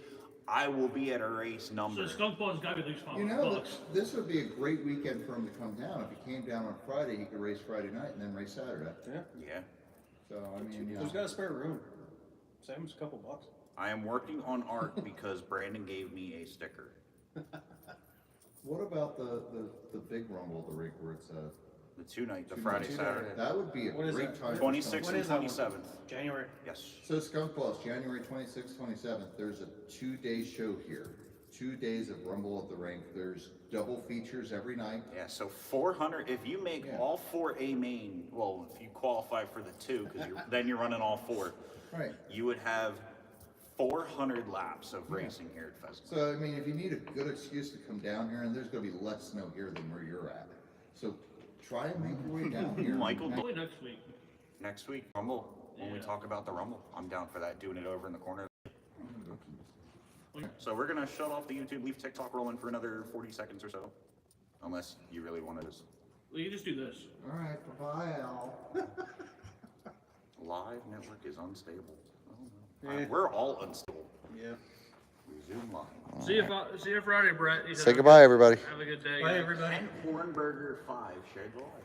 I will be at a race So number. Skunk Boss got me at least $5 You know, bucks. this would be a great weekend for him to come down. If he came down on Friday, he could race Friday night and then race Saturday. Yeah. Yeah. So, I mean, Who's got a spare room? Sam's a couple bucks. I am working on art because Brandon gave me a sticker. What about the big rumble, the rig where it's The 2 night, the two Friday, nights? Saturday. That would be a What is great that? time. for 26th Skunk When and is that one? 27th. January. Yes. So Skunk Boss, January 26th, 27th, there's a 2-day show here. 2 days of Rumble of the Rink. There's double features every night. Yeah, so 400, if you make Yeah. all 4 A main, well, if you qualify for the 2, because then you're running all 4, Right. you would have 400 laps of racing here at Pheasant. So, I mean, if you need a good excuse to come down here, and there's gonna be less snow here than where you're at. So try and make your way down here. Michael, Probably next week. next week, Rumble, when we Yeah. talk about the Rumble, I'm down for that, doing it over in the corner. So we're gonna shut off the YouTube, leave TikTok rolling for another 40 seconds or so. Unless you really wanted us. Well, you just do this. All right, bye-bye, Al. Live network is unstable. Oh, no. Yeah. We're all unstable. Yeah. Resume live. See you Friday, Brett. You Say goodbye, everybody. Have a good day. Bye guys. everybody. And Hornberger 5 shared the live.